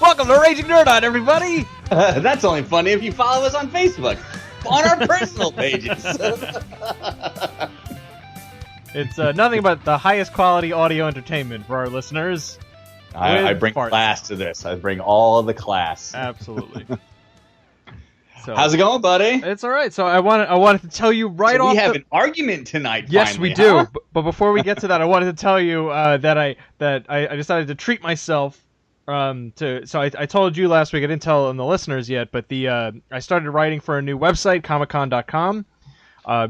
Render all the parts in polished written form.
Welcome to Raging Nerd On, everybody! That's only funny if you follow us on Facebook, on our personal pages. It's nothing but the highest quality audio entertainment for our listeners. I bring farts. class to this. I bring all of the class. Absolutely. So, how's it going, buddy? It's all right. So I wanted to tell you right off. We have an argument tonight. Yes, finally, we do. huh? But before we get to that, I wanted to tell you that I decided to treat myself. I told you last week. I didn't tell the listeners yet, but I started writing for a new website, comiccon.com.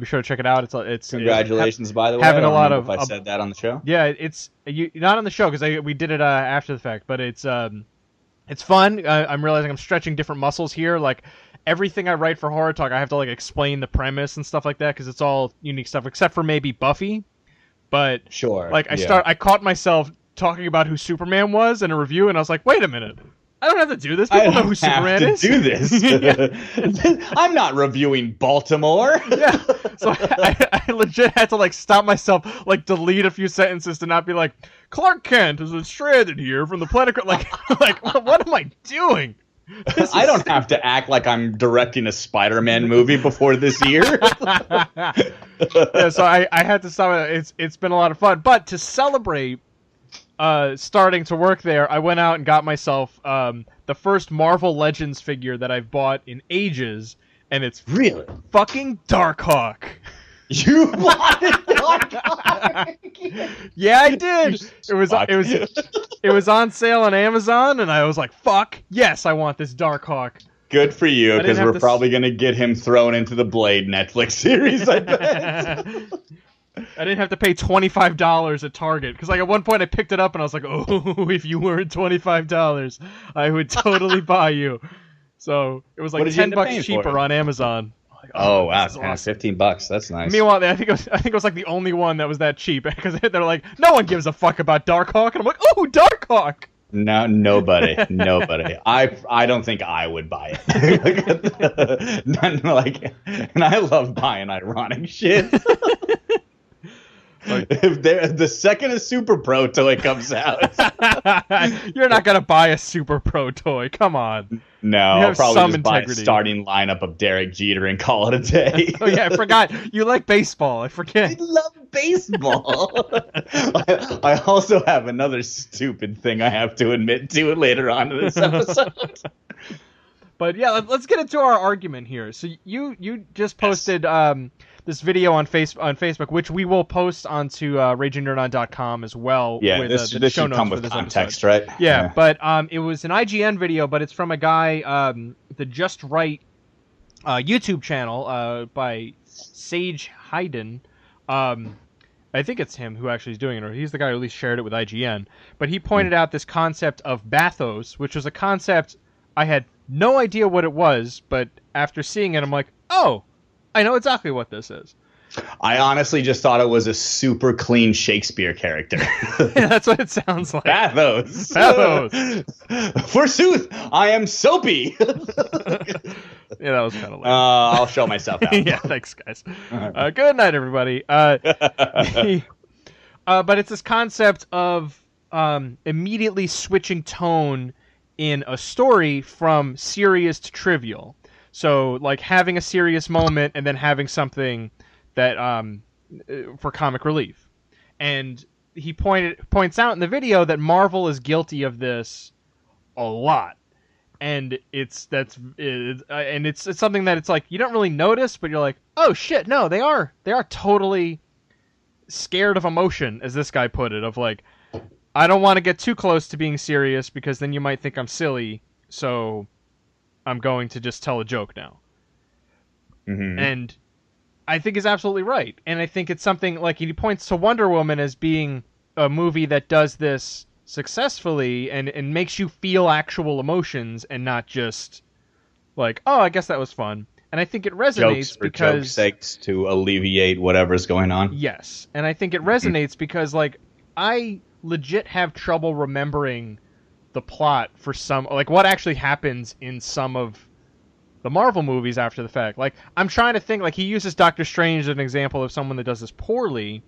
Be sure to check it out. It's Congratulations, by the way. Having I a lot don't of know if I said that on the show. Yeah, it's not on the show because we did it after the fact, but it's fun. I'm realizing I'm stretching different muscles here. Like everything I write for Horror Talk, I have to like explain the premise and stuff like that because it's all unique stuff, except for maybe Buffy. But sure, like I caught myself talking about who Superman was in a review, and I was like, wait a minute. I don't have to do this. People know who Superman is. Do this. I'm not reviewing Baltimore. Yeah. So I legit had to like stop myself, like delete a few sentences to not be like, Clark Kent is stranded here from the planet. Like what am I doing? I don't have to act like I'm directing a Spider-Man movie before this year. Yeah, so I had to stop it. It's been a lot of fun, but to celebrate starting to work there, I went out and got myself the first Marvel Legends figure that I've bought in ages, and it's really fucking Darkhawk. You bought it, Darkhawk? Yeah, I did. It was on sale on Amazon, and I was like, "Fuck yes, I want this Darkhawk." Good for you, because we're probably gonna get him thrown into the Blade Netflix series. I bet. I didn't have to pay $25 at Target because, like, at one point I picked it up and I was like, "Oh, if you weren't $25, I would totally buy you." So it was like $10 cheaper on Amazon. Like, oh wow, awesome. $15. That's nice. Meanwhile, I think it was like the only one that was that cheap because they're like, "No one gives a fuck about Darkhawk," and I'm like, "Oh, Darkhawk." No, nobody. I don't think I would buy it. And I love buying ironic shit. If the second a Super Pro toy comes out, you're not gonna buy a Super Pro toy. Come on. No, I'll probably just buy a starting lineup of Derek Jeter and call it a day. Oh yeah, I forgot. You like baseball. I forget. I love baseball. I also have another stupid thing I have to admit to later on in this episode. But yeah, let's get into our argument here. So you just posted this video on Facebook, which we will post onto RagingNerdOn.com as well. Yeah, with, this the show should notes come for with this context, episode. right? Yeah, but it was an IGN video, but it's from a guy, the Just Right YouTube channel by Sage Hayden. I think it's him who actually is doing it, or he's the guy who at least shared it with IGN. But he pointed out this concept of Bathos, which was a concept I had no idea what it was, but after seeing it, I'm like, oh, I know exactly what this is. I honestly just thought it was a super clean Shakespeare character. Yeah, that's what it sounds like. Bathos. Forsooth, I am soapy. Yeah, that was kind of lame. I'll show myself out. Yeah, thanks, guys. Good night, everybody. But it's this concept of immediately switching tone in a story from serious to trivial. So, like, having a serious moment and then having something that for comic relief. And he points out in the video that Marvel is guilty of this a lot. And it's something that it's like you don't really notice, but you're like, oh shit, no, they are totally scared of emotion, as this guy put it, of like, I don't want to get too close to being serious because then you might think I'm silly, so I'm going to just tell a joke now. Mm-hmm. And I think is absolutely right. And I think it's something like he points to Wonder Woman as being a movie that does this successfully and makes you feel actual emotions and not just like, oh, I guess that was fun. And I think it resonates because joke's sakes to alleviate whatever's going on. Yes. And I think it resonates because like I legit have trouble remembering the plot for some, like what actually happens in some of the Marvel movies after the fact. Like I'm trying to think, like he uses Doctor Strange as an example of someone that does this poorly.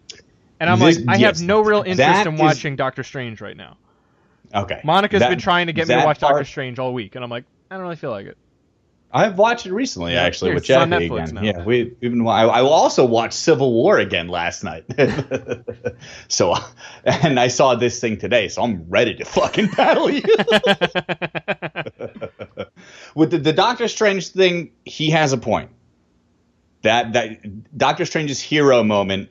And I'm I have no real interest in watching Doctor Strange right now. Okay. Monica's been trying to get me to watch Doctor Strange all week, and I'm like, I don't really feel like it. I've watched it recently, actually, with it's on Jackie Netflix again. now. Yeah, we've been. I also watched Civil War again last night. So, and I saw this thing today, so I'm ready to fucking battle you. With the Doctor Strange thing, he has a point. That Doctor Strange's hero moment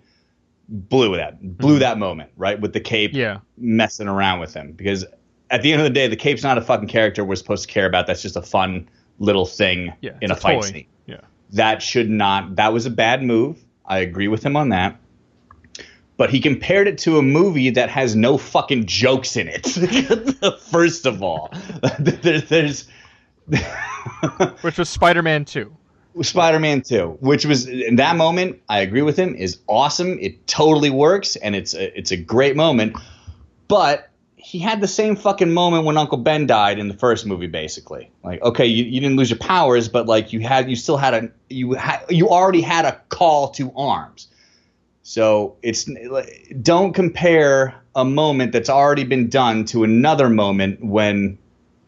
blew that moment, right? With the cape messing around with him. Because at the end of the day, the cape's not a fucking character we're supposed to care about. That's just a fun little thing in a fight scene. Yeah. That was a bad move. I agree with him on that. But he compared it to a movie that has no fucking jokes in it. First of all, there's which was Spider-Man 2. Spider-Man 2, which was in that moment, I agree with him, is awesome. It totally works, and it's a great moment. But he had the same fucking moment when Uncle Ben died in the first movie, basically. Like, okay, you didn't lose your powers, but like you already had a call to arms. So don't compare a moment that's already been done to another moment when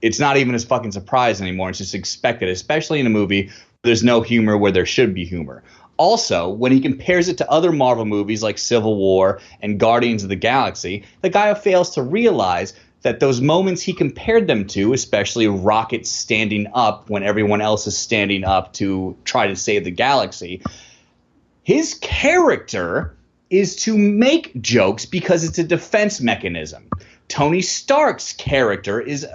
it's not even as fucking surprise anymore. It's just expected, especially in a movie. There's no humor where there should be humor. Also, when he compares it to other Marvel movies like Civil War and Guardians of the Galaxy, the guy fails to realize that those moments he compared them to, especially Rocket standing up when everyone else is standing up to try to save the galaxy, his character is to make jokes because it's a defense mechanism. Tony Stark's character is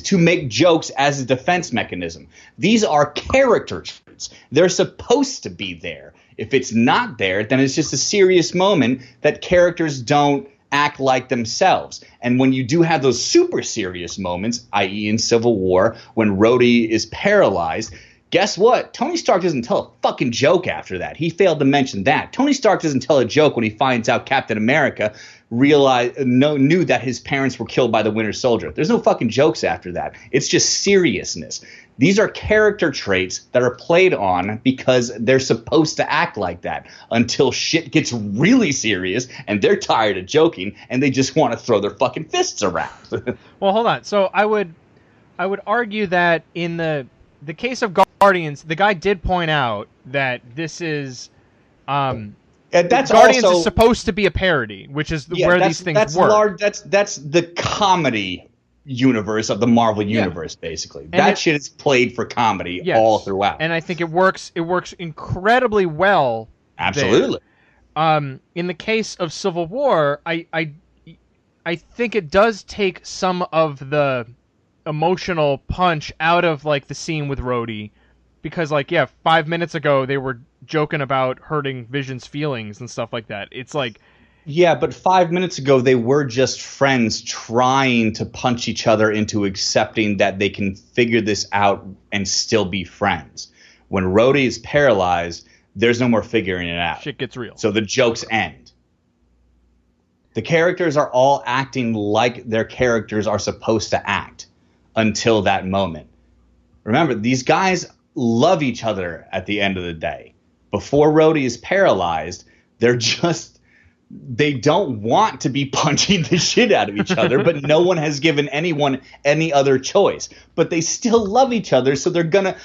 to make jokes as a defense mechanism. These are character traits. They're supposed to be there. If it's not there, then it's just a serious moment that characters don't act like themselves. And when you do have those super serious moments, i.e. in Civil War, when Rhodey is paralyzed, guess what? Tony Stark doesn't tell a fucking joke after that. He failed to mention that. Tony Stark doesn't tell a joke when he finds out Captain America knew that his parents were killed by the Winter Soldier. There's no fucking jokes after that. It's just seriousness. These are character traits that are played on because they're supposed to act like that until shit gets really serious and they're tired of joking and they just want to throw their fucking fists around. Well, hold on. So I would argue that in the case of Guardians, the guy did point out that this is that's Guardians also, is supposed to be a parody, which is where these things work. That's the comedy universe of the Marvel universe, basically. And that shit is played for comedy all throughout. And I think it works incredibly well. Absolutely. There. In the case of Civil War, I think it does take some of the emotional punch out of like the scene with Rhodey, because 5 minutes ago they were joking about hurting Vision's feelings and stuff like that. It's like, yeah, but 5 minutes ago they were just friends trying to punch each other into accepting that they can figure this out and still be friends. When Rhodey is paralyzed, there's no more figuring it out. Shit gets real. So the jokes end. The characters are all acting like their characters are supposed to act until that moment. Remember, these guys love each other at the end of the day. Before Rhodey is paralyzed, they don't want to be punching the shit out of each other, but no one has given anyone any other choice. But they still love each other, so they're gonna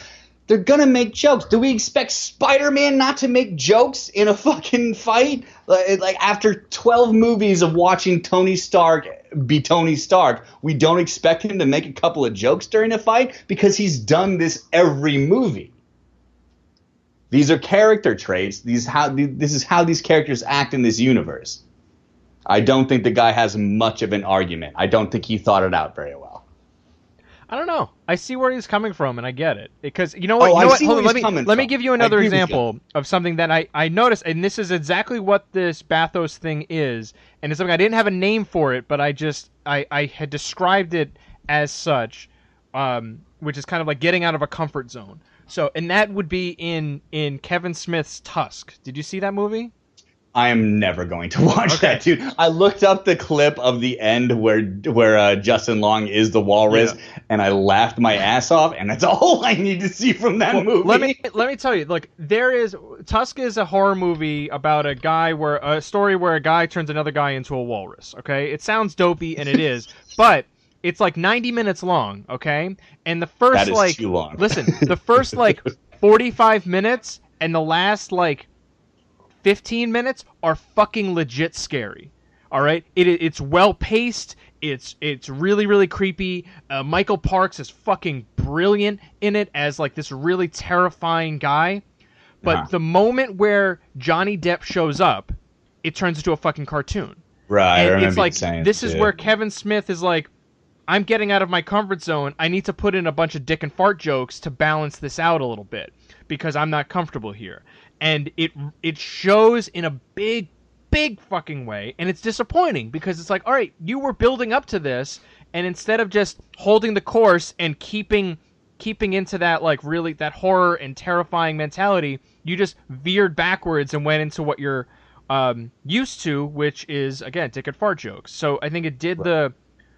make jokes. Do we expect Spider-Man not to make jokes in a fucking fight? Like after 12 movies of watching Tony Stark be Tony Stark, we don't expect him to make a couple of jokes during a fight because he's done this every movie. These are character traits. This is how these characters act in this universe. I don't think the guy has much of an argument. I don't think he thought it out very well. I don't know. I see where he's coming from, and I get it. Because you know what? Hold on, let me give you another example of something that I noticed, and this is exactly what this Bathos thing is, and it's something I didn't have a name for it, but I had described it as such, which is kind of like getting out of a comfort zone. So, and that would be in Kevin Smith's Tusk. Did you see that movie? I am never going to watch that, dude. I looked up the clip of the end where Justin Long is the walrus, and I laughed my ass off, and that's all I need to see from that movie. Let me tell you, look, Tusk is a horror movie about a story where a guy turns another guy into a walrus. Okay, it sounds dopey, and it is, but It's like 90 minutes long, okay? And the first That is like too long. Listen, the first like 45 minutes and the last like 15 minutes are fucking legit scary. All right? It's well paced. It's really really creepy. Michael Parks is fucking brilliant in it as like this really terrifying guy. But the moment where Johnny Depp shows up, it turns into a fucking cartoon. Right, And I remember it's like you saying this is shit. where Kevin Smith is like, I'm getting out of my comfort zone. I need to put in a bunch of dick and fart jokes to balance this out a little bit because I'm not comfortable here. And it shows in a big fucking way, and it's disappointing because it's like, all right, you were building up to this, and instead of just holding the course and keeping into that like really that horror and terrifying mentality, you just veered backwards and went into what you're used to, which is again dick and fart jokes. So I think it did the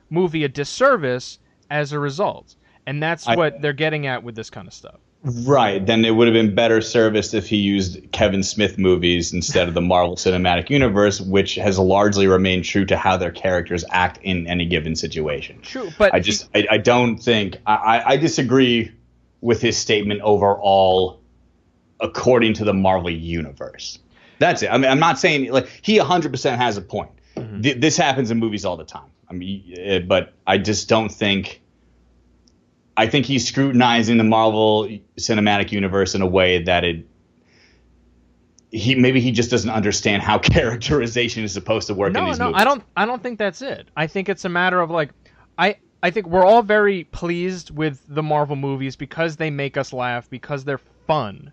movie a disservice as a result, and that's what they're getting at with this kind of stuff. Right, then it would have been better serviced if he used Kevin Smith movies instead of the Marvel Cinematic Universe, which has largely remained true to how their characters act in any given situation. True, but I don't think I disagree with his statement overall according to the Marvel Universe. That's it. I mean, I'm not saying like he 100% has a point. Mm-hmm. This happens in movies all the time. I mean, but I just don't think. I think he's scrutinizing the Marvel Cinematic Universe in a way that he just doesn't understand how characterization is supposed to work in these movies. I don't think that's it. I think it's a matter of like I think we're all very pleased with the Marvel movies because they make us laugh, because they're fun.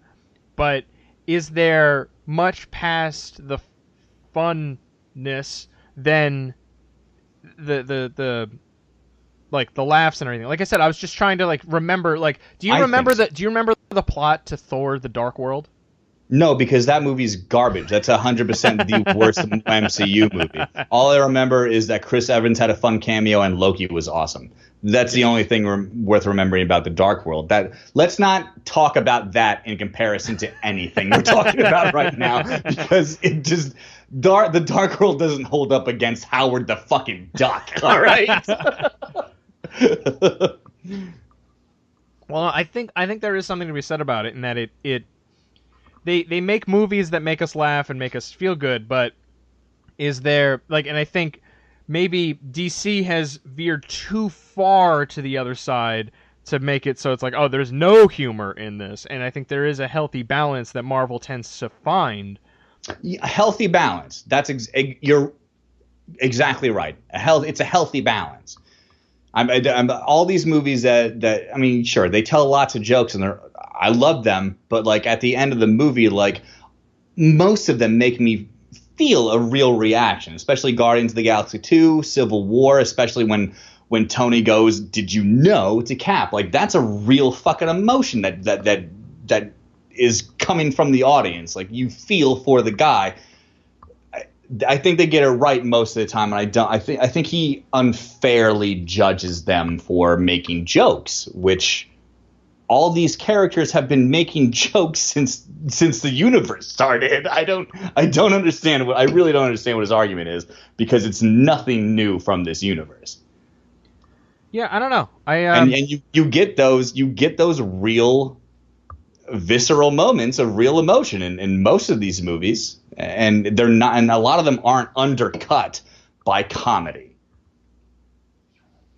But is there much past the funness than the like the laughs and everything? Like I said, I was just trying to like remember. Like, do you remember the plot to Thor: The Dark World? No, because that movie's garbage. That's 100% the worst MCU movie. All I remember is that Chris Evans had a fun cameo and Loki was awesome. That's the only thing worth remembering about The Dark World. Let's not talk about that in comparison to anything we're talking about right now, because it just The Dark World doesn't hold up against Howard the fucking Duck. All right. Well, I think there is something to be said about it, in that they make movies that make us laugh and make us feel good, but is there like, and I think maybe DC has veered too far to the other side to make it so it's like, oh, there's no humor in this, and I think there is a healthy balance that Marvel tends to find. A healthy balance. You're exactly right. It's a healthy balance. I'm all these movies that I mean, sure, they tell lots of jokes and I love them, but like at the end of the movie, like most of them make me feel a real reaction, especially Guardians of the Galaxy 2, Civil War, especially when Tony goes, "Did you know?" to Cap. Like that's a real fucking emotion that is coming from the audience. Like you feel for the guy. I think they get it right most of the time, and I don't. I think he unfairly judges them for making jokes, which all these characters have been making jokes since the universe started. I don't understand I really don't understand what his argument is, because it's nothing new from this universe. Yeah, I don't know. And you get those real visceral moments of real emotion in most of these movies, and they're not, and a lot of them aren't undercut by comedy.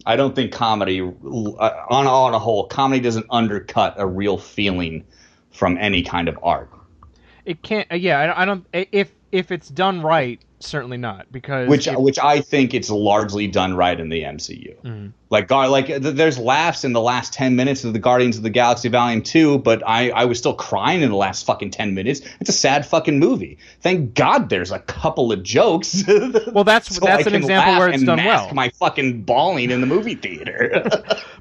I don't think comedy, on a whole, comedy doesn't undercut a real feeling from any kind of art. It can't. Yeah, I don't. If it's done right, certainly not, because which I think it's largely done right in the MCU. Mm-hmm. Like there's laughs in the last 10 minutes of the Guardians of the Galaxy Volume 2, but I was still crying in the last fucking 10 minutes. It's a sad fucking movie. Thank God there's a couple of jokes. Well, that's an example where it's done well. My fucking bawling in the movie theater.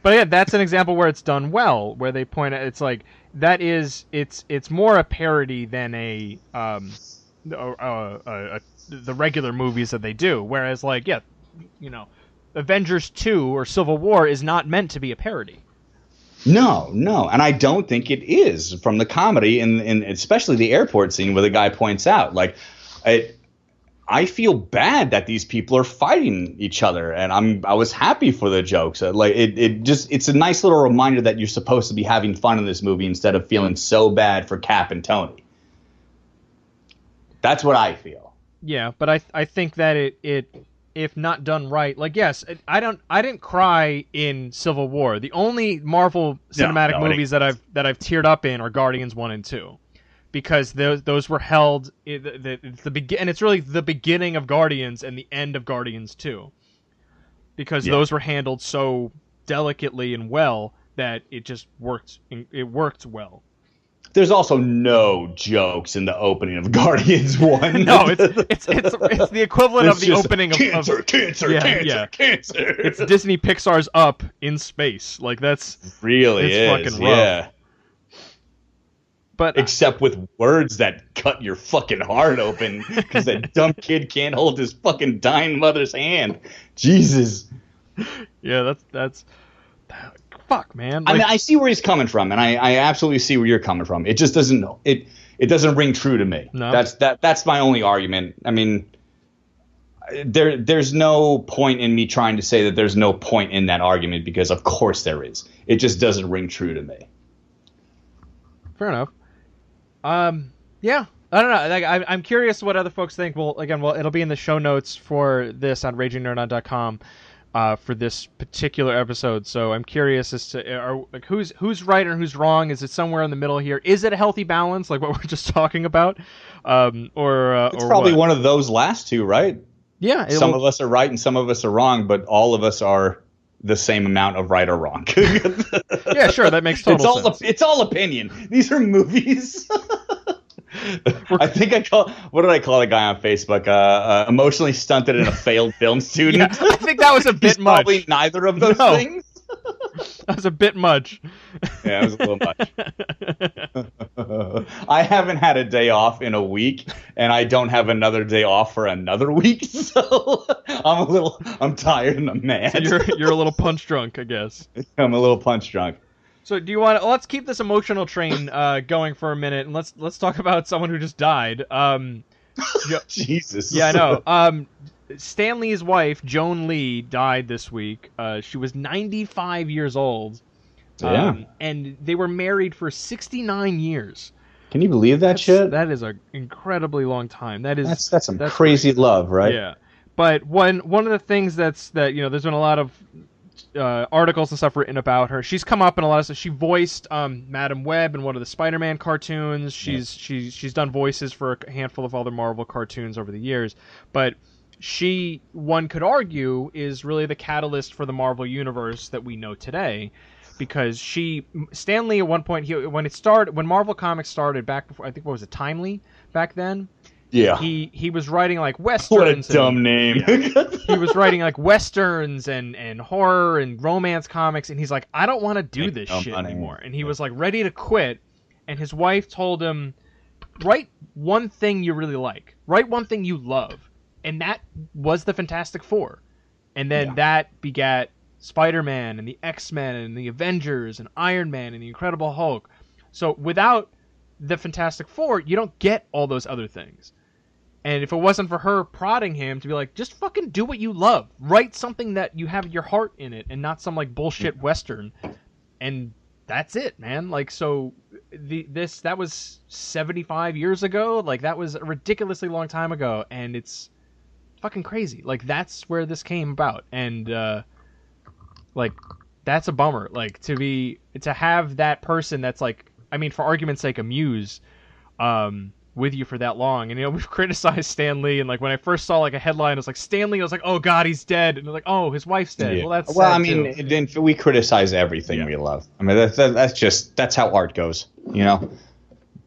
But yeah, that's an example where it's done well, where they point out it's like that is it's more a parody than the regular movies that they do. Whereas like, yeah, you know, Avengers 2 or Civil War is not meant to be a parody. No, and I don't think it is, from the comedy and especially the airport scene where the guy points out, like, I feel bad that these people are fighting each other, and I was happy for the jokes. Like it's a nice little reminder that you're supposed to be having fun in this movie instead of feeling so bad for Cap and Tony. That's what I feel. Yeah, but I think that it if not done right, like, yes, I didn't cry in Civil War. The only Marvel cinematic movies that I've teared up in are Guardians 1 and 2. Because those were held and it's really the beginning of Guardians and the end of Guardians 2. Because those were handled so delicately and well that it just worked. It worked well. There's also no jokes in the opening of Guardians 1. No, it's the equivalent of the opening cancer, of cancer. It's Disney Pixar's Up in space. Like it's fucking rough. Yeah. But except with words that cut your fucking heart open because that dumb kid can't hold his fucking dying mother's hand. Jesus. Yeah, that's fuck, man. Like, I mean, I see where he's coming from, and I absolutely see where you're coming from. It just doesn't it doesn't ring true to me. No. That's my only argument. I mean, there's no point in me trying to say that there's no point in that argument because of course there is. It just doesn't ring true to me. Fair enough. Yeah, I don't know. Like, I'm curious what other folks think. Well, it'll be in the show notes for this on ragingnerdon.com for this particular episode. So I'm curious as to who's right and who's wrong. Is it somewhere in the middle here? Is it a healthy balance, like what we're just talking about? It's probably one of those last two, right? Yeah. Some of us are right and some of us are wrong, but all of us are the same amount of right or wrong. Yeah, sure, that makes total sense. It's all opinion. These are movies. I think what did I call the guy on Facebook? Emotionally stunted and a failed film student. Yeah, I think that was a bit much. Probably neither of those things. That was a bit much. Yeah, it was a little much. I haven't had a day off in a week, and I don't have another day off for another week, so I'm tired and I'm mad. So you're a little punch drunk, I guess. I'm a little punch drunk. So do you want to? Let's keep this emotional train going for a minute, and let's talk about someone who just died. Jesus. Yeah, I know. Stan Lee's wife, Joan Lee, died this week. She was 95 years old. Yeah. And they were married for 69 years. Can you believe that shit? That is an incredibly long time. That's some crazy love, right? Yeah. But one of the things that there's been a lot of articles and stuff written about her. She's come up in a lot of stuff. She voiced Madam Web in one of the Spider-Man cartoons. She's done voices for a handful of other Marvel cartoons over the years. But she, one could argue, is really the catalyst for the Marvel universe that we know today, because Stan Lee at one point, when Marvel Comics started back before, I think, what was it, Timely back then? Yeah. He was writing like westerns. What a dumb name. Yeah. He was writing like westerns and horror and romance comics, and he's like, I don't want to do this shit anymore. And he was like ready to quit, and his wife told him, write one thing you really like. Write one thing you love. And that was the Fantastic Four. And then that begat Spider-Man and the X-Men and the Avengers and Iron Man and the Incredible Hulk. So without the Fantastic Four, you don't get all those other things. And if it wasn't for her prodding him to be like, just fucking do what you love. Write something that you have your heart in it and not some like bullshit Western. And that's it, man. Like, so that was 75 years ago. Like, that was a ridiculously long time ago. And it's fucking crazy. Like, that's where this came about. And like, that's a bummer. Like, to have that person that's like, I mean, for argument's sake, a muse with you for that long. And we've criticized Stan Lee, and like when I first saw like a headline, it was like Stan Lee, I was like, oh god, he's dead. And they're like, oh, his wife's dead. Yeah. Well, that's well, sad I mean, too. we criticize everything we love. I mean, that's how art goes,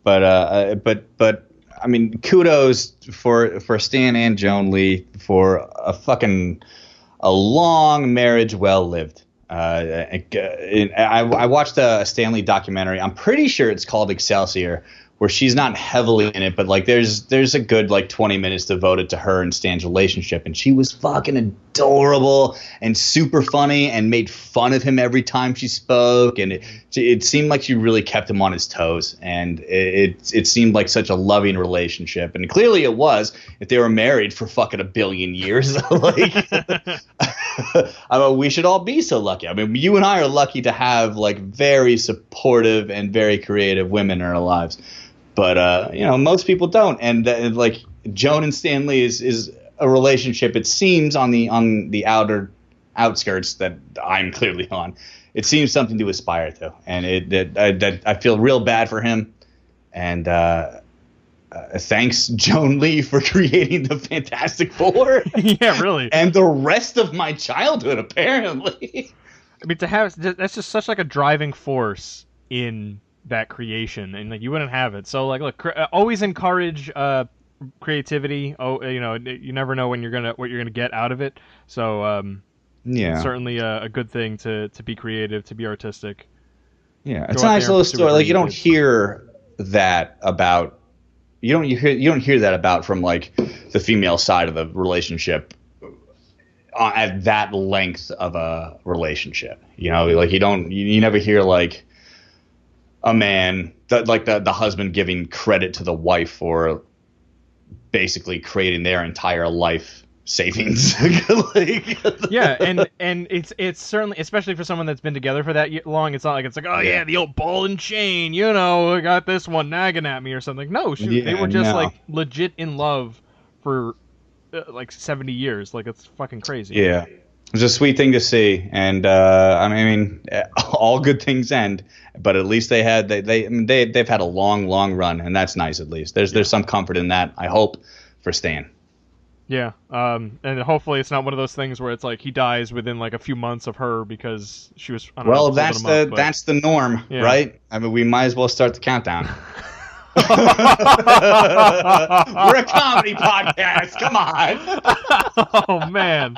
But I mean, kudos for Stan and Joan Lee for a long marriage, well lived. I watched a Stan Lee documentary. I'm pretty sure it's called Excelsior, where she's not heavily in it, but like there's a good like 20 minutes devoted to her and Stan's relationship, and she was fucking adorable and super funny and made fun of him every time she spoke, and it seemed like she really kept him on his toes, and it seemed like such a loving relationship, and clearly it was if they were married for fucking a billion years. Like, I mean, we should all be so lucky. I mean, you and I are lucky to have like very supportive and very creative women in our lives. But, you know, most people don't. And like Joan and Stan Lee is a relationship, it seems, on the outer outskirts that I'm clearly on. It seems something to aspire to. And I feel real bad for him. And thanks, Joan Lee, for creating the Fantastic Four. Yeah, really. And the rest of my childhood, apparently. I mean, that's just such like a driving force in that creation, and like you wouldn't have it. So like, look, always encourage creativity. Oh, you know, you never know what you're gonna get out of it. So yeah, certainly a good thing to be creative, to be artistic. Yeah, it's a nice little story. Like you don't hear that about you don't hear that about from like the female side of the relationship at that length of a relationship. You know, like you never hear like a man like the husband giving credit to the wife for basically creating their entire life savings. Like, yeah, and it's certainly, especially for someone that's been together for that long, it's not like it's like, oh yeah, the old ball and chain, you know, I got this one nagging at me or something. No, shoot, they were just like legit in love for like 70 years. Like, it's fucking crazy. Yeah. It was a sweet thing to see, and I mean, all good things end. But at least they've had a long run, and that's nice. At least there's some comfort in that. I hope for Stan. Yeah, and hopefully it's not one of those things where it's like he dies within like a few months of her because she was. I don't know, that's the norm, yeah. Right? I mean, we might as well start the countdown. We're a comedy podcast. Come on. Oh man.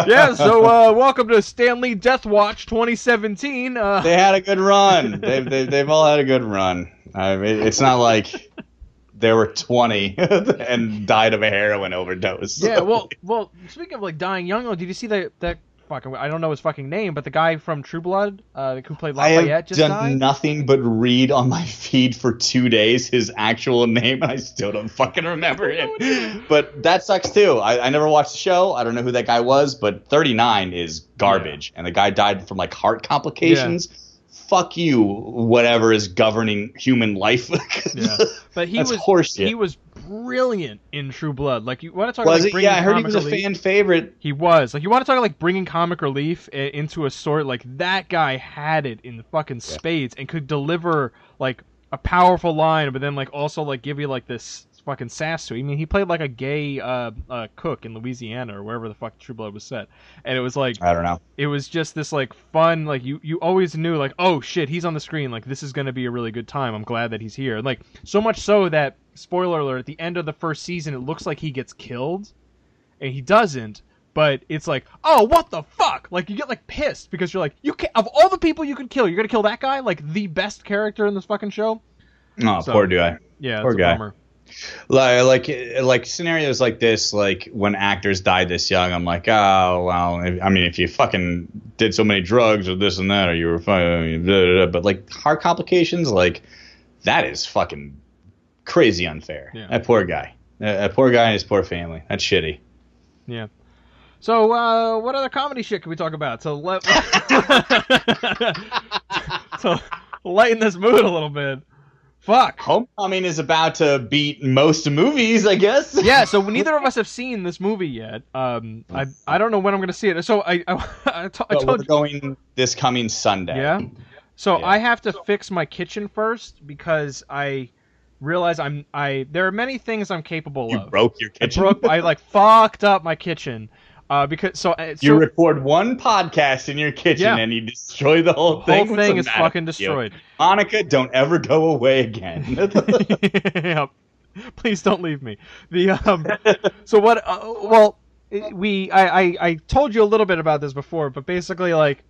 Yeah, so welcome to Stan Lee Death Watch 2017. They had a good run. They've all had a good run. I mean, it's not like they were 20 and died of a heroin overdose. Yeah, well, speaking of like dying young, did you see that fucking, I don't know his fucking name, but the guy from True Blood who played Lafayette just died? I have done nothing but read on my feed for 2 days his actual name, and I still don't fucking remember it. But that sucks too. I never watched the show. I don't know who that guy was, but 39 is garbage. Yeah. And the guy died from like heart complications. Yeah. Fuck you, whatever is governing human life. Yeah. But he was brilliant in True Blood. Like, you want to talk about like, I heard he was a fan favorite. He was. Like, you want to talk like bringing comic relief into a story, like that guy had it in the fucking spades and could deliver like a powerful line, but then like also like give you like this fucking sass to it. I mean, he played like a gay cook in Louisiana or wherever the fuck True Blood was set, and it was like, I don't know. It was just this like fun, like you always knew like, oh shit, he's on the screen, like this is gonna be a really good time. I'm glad that he's here. And like so much so that, spoiler alert, at the end of the first season, it looks like he gets killed, and he doesn't. But it's like, oh, what the fuck? Like, you get like pissed because you're like, you can't, of all the people you could kill, you're gonna kill that guy, like the best character in this fucking show. Oh, so, poor guy. Yeah, poor guy. Bummer. Like scenarios like this, like when actors die this young, I'm like, oh well. I mean, if you fucking did so many drugs or this and that, or you were fine, blah, blah, blah. But like heart complications, like that is fucking crazy unfair. Yeah. That poor guy, that poor guy and his poor family. That's shitty. Yeah. So what other comedy shit can we talk about? So lighten this mood a little bit. Fuck. Homecoming is about to beat most movies, I guess. Yeah, so neither of us have seen this movie yet. I don't know when I'm going to see it. So I told we're going this coming Sunday. Yeah. So yeah. I have to fix my kitchen first because I realize there are many things I'm capable of. You broke your kitchen? I like fucked up my kitchen. Because you record one podcast in your kitchen and you destroy the whole thing. The whole thing is fucking destroyed. Monica, don't ever go away again. Yep. Please don't leave me. So what? I told you a little bit about this before, but basically like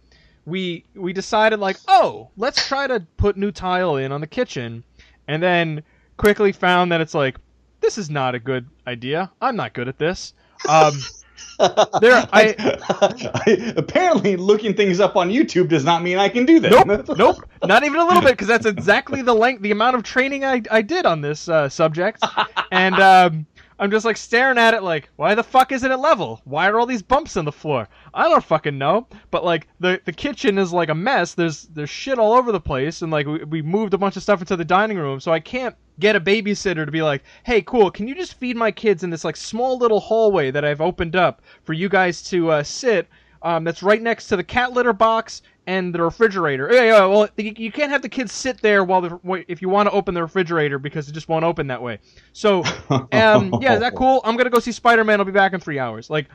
we decided like, oh, let's try to put new tile in on the kitchen. and then quickly found that it's like, this is not a good idea. I'm not good at this. Apparently, looking things up on YouTube does not mean I can do that. Nope, not even a little bit, because that's exactly the amount of training I did on this subject, and I'm just like staring at it like, why the fuck isn't it level? Why are all these bumps in the floor? I don't fucking know. But like the kitchen is like a mess. There's shit all over the place, and like we moved a bunch of stuff into the dining room, so I can't get a babysitter to be like, hey, cool, can you just feed my kids in this like small little hallway that I've opened up for you guys to sit? That's right next to the cat litter box and the refrigerator. Yeah, well, you can't have the kids sit there if you want to open the refrigerator, because it just won't open that way. So, yeah, is that cool? I'm gonna go see Spider-Man. I'll be back in 3 hours. Like,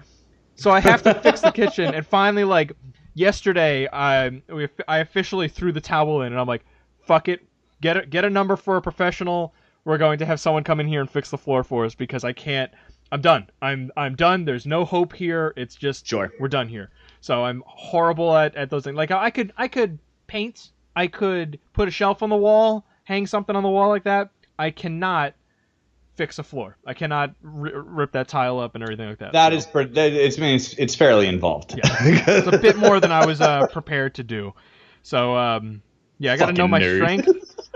so I have to fix the kitchen. And finally, like yesterday, I officially threw the towel in, and I'm like, fuck it, get a number for a professional. We're going to have someone come in here and fix the floor for us, because I can't. I'm done. I'm done. There's no hope here. It's just we're done here. So I'm horrible at those things. Like I could paint. I could put a shelf on the wall, hang something on the wall like that. I cannot fix a floor. I cannot rip that tile up and everything like that. It's fairly involved. Yeah. It's a bit more than I was prepared to do. So yeah, I got to know my strength.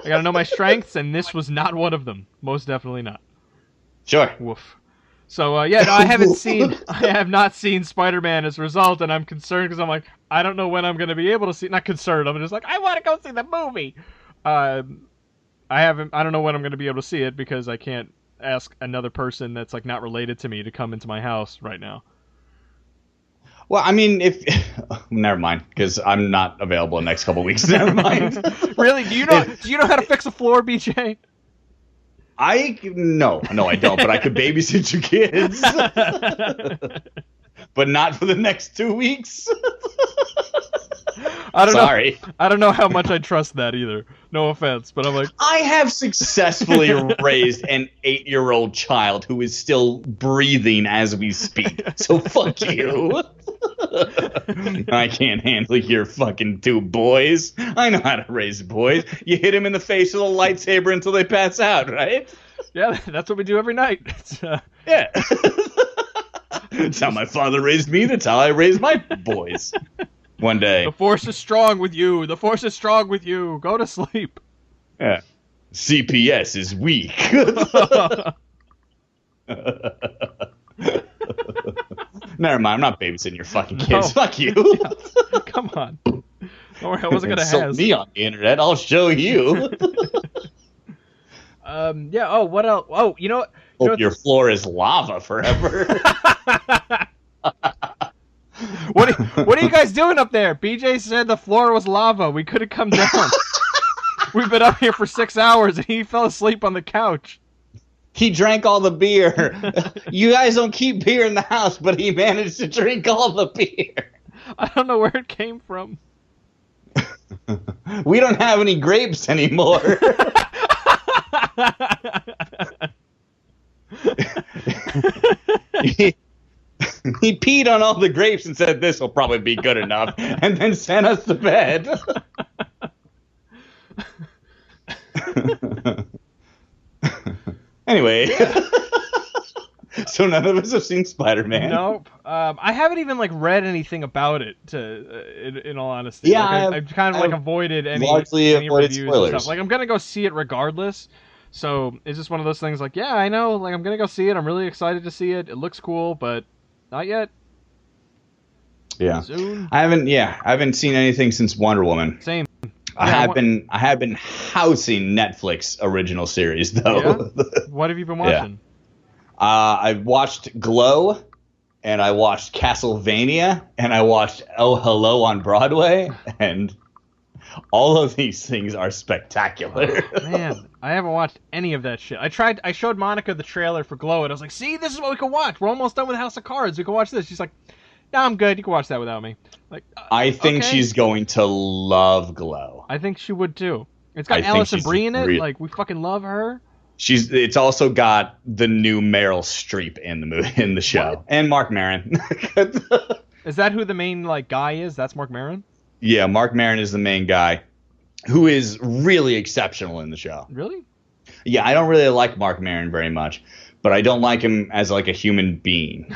I got to know my strengths, and this was not one of them. Most definitely not. Sure. Woof. So, yeah, no, I have not seen Spider-Man as a result, and I'm concerned because I'm like, I don't know when I'm going to be able to see. Not concerned, I'm just like, I want to go see the movie. I don't know when I'm going to be able to see it, because I can't ask another person that's like not related to me to come into my house right now. Well, I mean, never mind, because I'm not available in the next couple of weeks. Never mind. Really? Do you know how to fix a floor, BJ? No, I don't, but I could babysit your kids. But not for the next 2 weeks. I don't Sorry. know. I don't know how much I trust that either. No offense, but I'm like, I have successfully raised an 8-year-old child who is still breathing as we speak. So fuck you. I can't handle your fucking 2 boys. I know how to raise boys. You hit him in the face with a lightsaber until they pass out, right? Yeah, that's what we do every night. Yeah. That's how my father raised me. That's how I raised my boys. One day. The Force is strong with you. The Force is strong with you. Go to sleep. Yeah. CPS is weak. Never mind. I'm not babysitting your fucking kids. No. Fuck you. Yeah. Come on. Don't worry. I wasn't going to insult me on the internet. I'll show you. Yeah. Oh, what else? Oh, you know what? Hope your floor is lava forever. What are you guys doing up there? BJ said the floor was lava. We couldn't come down. We've been up here for 6 hours, and he fell asleep on the couch. He drank all the beer. You guys don't keep beer in the house, but he managed to drink all the beer. I don't know where it came from. We don't have any grapes anymore. He peed on all the grapes and said, this will probably be good enough, and then sent us to bed. Anyway. So none of us have seen Spider-Man. Nope. I haven't even like read anything about it. In all honesty, yeah, like, I've kind of like avoided any avoided reviews spoilers. and stuff. Like I'm gonna go see it regardless. So it's just one of those things. Like, yeah, I know. Like I'm gonna go see it. I'm really excited to see it. It looks cool, but not yet. Yeah. Soon. I haven't seen anything since Wonder Woman. Same. I have been housing Netflix original series though. Yeah? What have you been watching? I watched Glow, and I watched Castlevania, and I watched Oh Hello on Broadway, and all of these things are spectacular. Oh, man, I haven't watched any of that shit. I showed Monica the trailer for Glow, and I was like, see, this is what we can watch. We're almost done with House of Cards. We can watch this. She's like, no, I'm good. You can watch that without me. Like, I think she's going to love Glow. I think she would too. It's got Alison Brie in it. Like, we fucking love her. It's also got the new Meryl Streep in the show. What? And Mark Maron. Is that who the main like guy is? That's Mark Maron? Yeah, Mark Maron is the main guy, who is really exceptional in the show. Really? Yeah, I don't really like Mark Maron very much, but I don't like him as like a human being.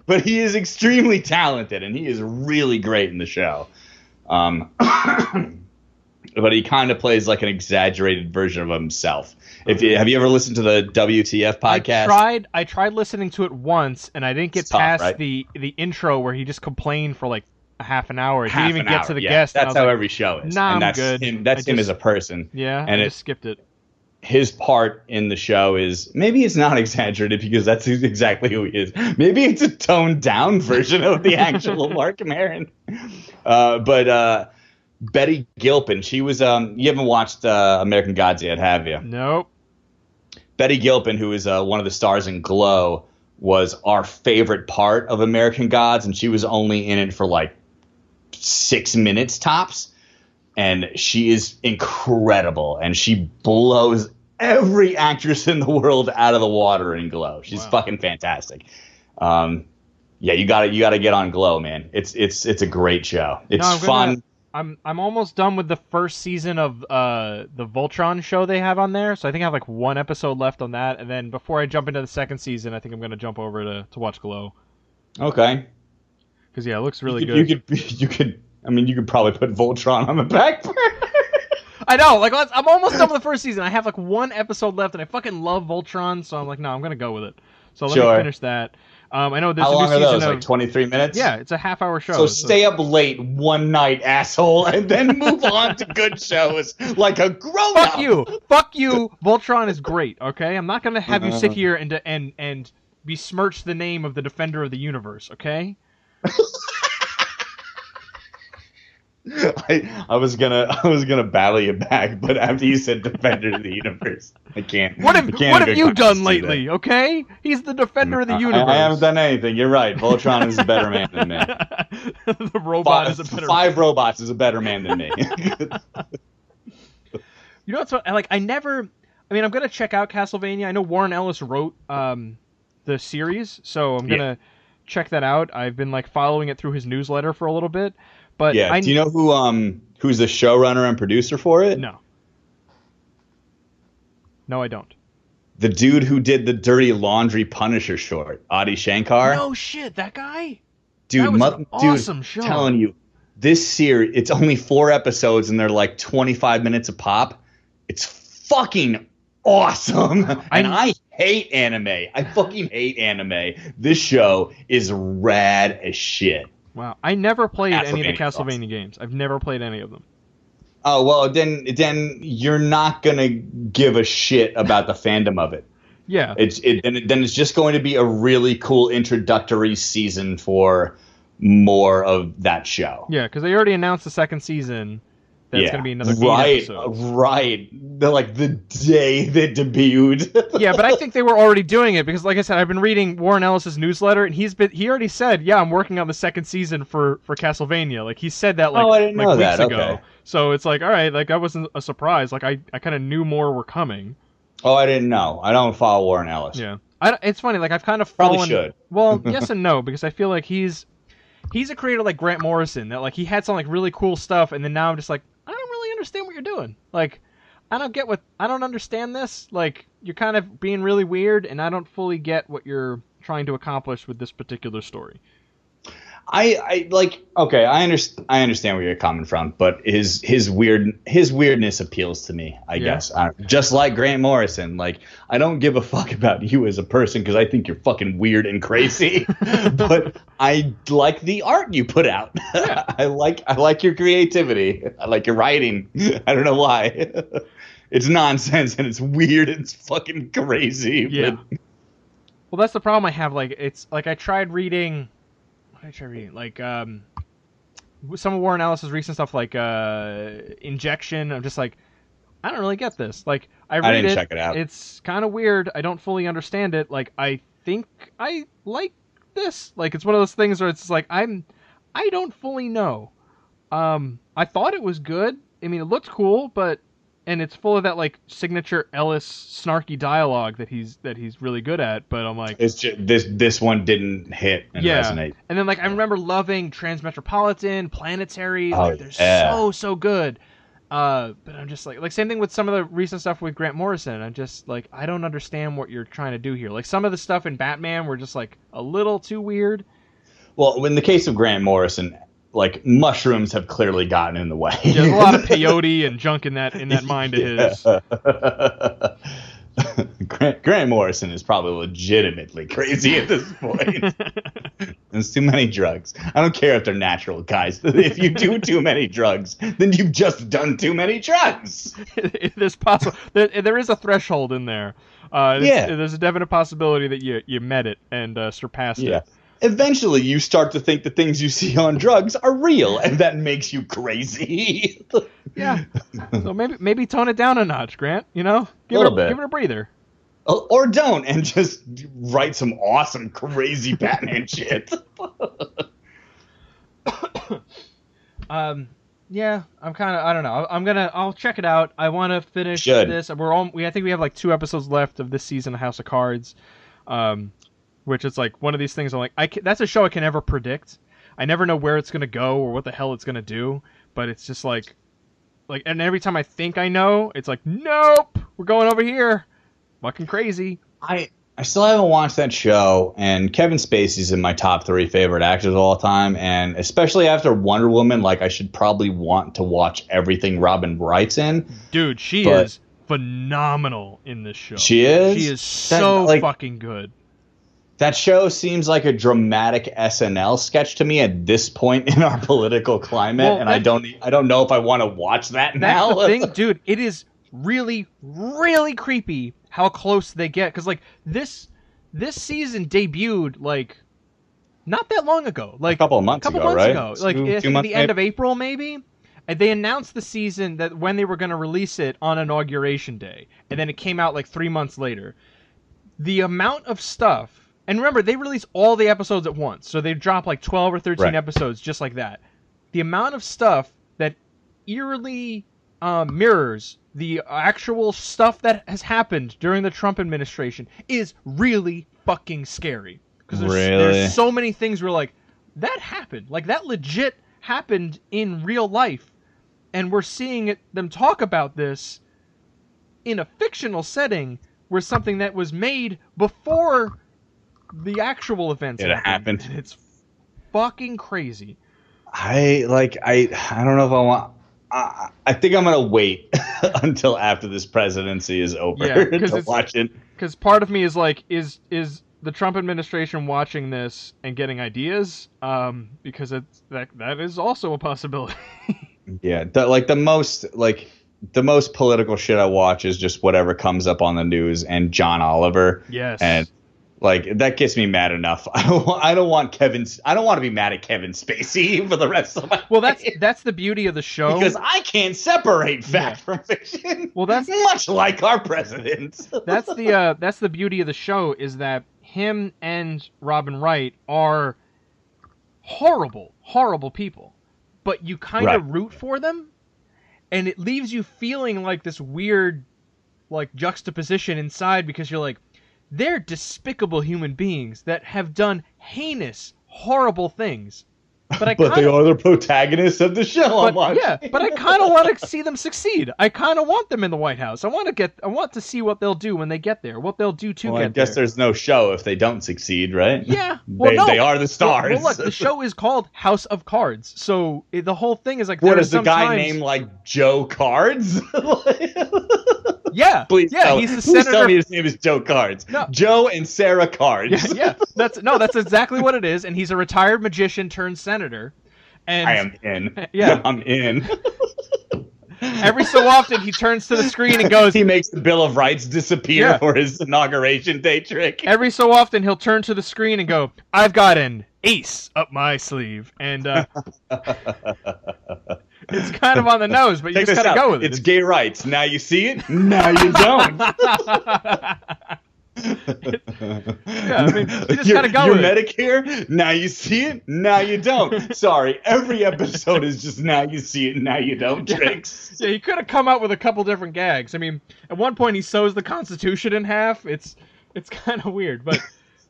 But he is extremely talented, and he is really great in the show. But he kind of plays like an exaggerated version of himself. Have you ever listened to the WTF podcast? I tried listening to it once, and I didn't get past the intro where he just complained for like a half an hour. He didn't even get to the guest. That's how every show is. Nah, and that's I'm good. Him, that's him as a person. Yeah, and I just skipped it. His part in the show is, maybe it's not exaggerated because that's exactly who he is. Maybe it's a toned down version of the actual Mark Maron. But Betty Gilpin, she was, you haven't watched American Gods yet, have you? Nope. Betty Gilpin, who is one of the stars in Glow, was our favorite part of American Gods, and she was only in it for like 6 minutes tops. And she is incredible, and she blows every actress in the world out of the water in Glow. She's fucking fantastic. Yeah, you gotta get on Glow, man. It's a great show. It's fun. I'm almost done with the first season of the Voltron show they have on there, so I think I have like one episode left on that, and then before I jump into the second season, I think I'm gonna jump over to watch Glow. Okay. Because yeah, it looks really good. You could probably put Voltron on the back burner. I know, like I'm almost done with the first season. I have like one episode left, and I fucking love Voltron, so I'm like, no, I'm gonna go with it. So let me finish that. I know there's How a new long are season those? Like 23 minutes? Yeah, it's a half-hour show. So stay up late one night, asshole, and then move on to good shows like a grown-up. Fuck you. Voltron is great. Okay, I'm not gonna have you sit here and besmirch the name of the Defender of the Universe. Okay. I was gonna battle you back, but after you said Defender of the Universe, I can't. What have you done lately? Okay, he's the Defender of the Universe. I haven't done anything. You're right. Voltron is a better man than me. The robot is a better. Five robots is a better man than me. You know what's like? I'm gonna check out Castlevania. I know Warren Ellis wrote the series, so I'm gonna check that out. I've been like following it through his newsletter for a little bit. But yeah, do you know who's the showrunner and producer for it? No, I don't. The dude who did the Dirty Laundry Punisher short, Adi Shankar. No shit, that guy. Dude, that was an awesome show. I'm telling you, this series, it's only 4 episodes and they're like 25 minutes a pop. It's fucking awesome. And I hate anime. I fucking hate anime. This show is rad as shit. Wow, I never played any of the Castlevania games. I've never played any of them. Oh, well, then you're not going to give a shit about the fandom of it. Yeah. Then it's just going to be a really cool introductory season for more of that show. Yeah, because they already announced the second season. That's going to be another 8 episodes. Right. They're like the day that debuted. Yeah, but I think they were already doing it because, like I said, I've been reading Warren Ellis's newsletter, and he already said, yeah, I'm working on the second season for Castlevania. Like, he said that I didn't know weeks ago. Okay. So it's like, all right, like, that wasn't a surprise. Like, I kind of knew more were coming. Oh, I didn't know. I don't follow Warren Ellis. Yeah. It's funny, like, I've kind of fallen... Probably should. Well, yes and no, because I feel like he's a creator like Grant Morrison, that, like, he had some, like, really cool stuff, and then now I'm just like, I don't really understand what you're doing. Like, I don't understand this. Like, you're kind of being really weird, and I don't fully get what you're trying to accomplish with this particular story. I understand where you're coming from, but his weirdness appeals to me, I guess. Just like Grant Morrison, like, I don't give a fuck about you as a person because I think you're fucking weird and crazy, but I like the art you put out. Yeah. I like your creativity. I like your writing. I don't know why. It's nonsense and it's weird and it's fucking crazy. Yeah. But... Well, that's the problem I have. Like, it's like I tried reading. What did I try reading? Like, some of Warren Ellis's recent stuff, like Injection. I'm just like, I don't really get this. Like, I didn't check it out. It's kind of weird. I don't fully understand it. Like, I think I like this. Like, it's one of those things where it's like I don't fully know. I thought it was good. I mean, it looked cool, and it's full of that like signature Ellis snarky dialogue that he's really good at. But I'm like, it's just, this one didn't hit and resonate. And then like I remember loving Transmetropolitan, Planetary. Oh, they're so good. But I'm just like same thing with some of the recent stuff with Grant Morrison. I'm just like, I don't understand what you're trying to do here. Like some of the stuff in Batman were just like a little too weird. Well, in the case of Grant Morrison, like mushrooms have clearly gotten in the way. Yeah, there's a lot of peyote and junk in that mind of his. Grant Morrison is probably legitimately crazy at this point. There's too many drugs. I don't care if they're natural, guys. If you do too many drugs, then you've just done too many drugs. There's possible. There is a threshold in there. There's a definite possibility that you met it and surpassed it. Eventually, you start to think the things you see on drugs are real, and that makes you crazy. Yeah. So maybe tone it down a notch, Grant. You know, give it a breather. Or don't, and just write some awesome, crazy Batman shit. Yeah, I'm kind of, I don't know. I'll check it out. I want to finish this. I think we have like 2 episodes left of this season of House of Cards. Which is like one of these things I'm like, that's a show I can never predict. I never know where it's going to go or what the hell it's going to do, but it's just like, and every time I think I know, it's like, nope, we're going over here. Fucking crazy. I still haven't watched that show, and Kevin Spacey's in my top 3 favorite actors of all time, and especially after Wonder Woman, like I should probably want to watch everything Robin Wright's in. Dude, she is phenomenal in this show. She is? She is so fucking good. That show seems like a dramatic SNL sketch to me at this point in our political climate, and I don't know if I want to watch that now. That's the thing, dude. It is really, really creepy how close they get, because like this season debuted like not that long ago, like a couple of months ago, right? Like at the end of April, maybe. And they announced the season that when they were going to release it on Inauguration Day, and then it came out like 3 months later. The amount of stuff. And remember, they release all the episodes at once, so they drop like 12 or 13 episodes just like that. The amount of stuff that eerily mirrors the actual stuff that has happened during the Trump administration is really fucking scary. Because there's so many things where like, that happened. Like, that legit happened in real life. And we're seeing them talk about this in a fictional setting where something that was made before the actual events happened. It's fucking crazy. I don't know if I want. I think I'm gonna wait until after this presidency is over to watch it. Because part of me is like, is the Trump administration watching this and getting ideas? Because that is also a possibility. Yeah, the most political shit I watch is just whatever comes up on the news and John Oliver. Yes. And like that gets me mad enough. I don't want to be mad at Kevin Spacey for the rest of my life. Well, that's the beauty of the show, because I can't separate fact from fiction. Well, that's much like our president. That's the beauty of the show, is that him and Robin Wright are horrible people, but you kind of root for them, and it leaves you feeling like this weird like juxtaposition inside, because you're like, they're despicable human beings that have done heinous, horrible things. But they are the protagonists of the show. Yeah, but I kind of want to see them succeed. I kind of want them in the White House. I want to see what they'll do when they get there. What they'll do to get there. I guess there's no show if they don't succeed, right? Yeah, they are the stars. Well, look, the show is called House of Cards, so the whole thing is like. What is the guy named like Joe Cards? Yeah, please. Yeah, he's the senator. Please tell me his name is Joe Cards. No. Joe and Sarah Cards. Yeah. That's exactly what it is, and he's a retired magician turned senator. And I am in. Yeah, I'm in. Every so often, he turns to the screen and goes. He makes the Bill of Rights disappear for his inauguration day trick. Every so often, he'll turn to the screen and go, "I've got an ace up my sleeve," and it's kind of on the nose, but you just gotta go with it. It's gay rights. Now you see it. Now you don't. Yeah, I mean, you just gotta go with it. Medicare. Now you see it. Now you don't. Sorry, every episode is just now you see it. Now you don't tricks. Yeah, he could have come out with a couple different gags. I mean, at one point he sews the Constitution in half. It's kind of weird, but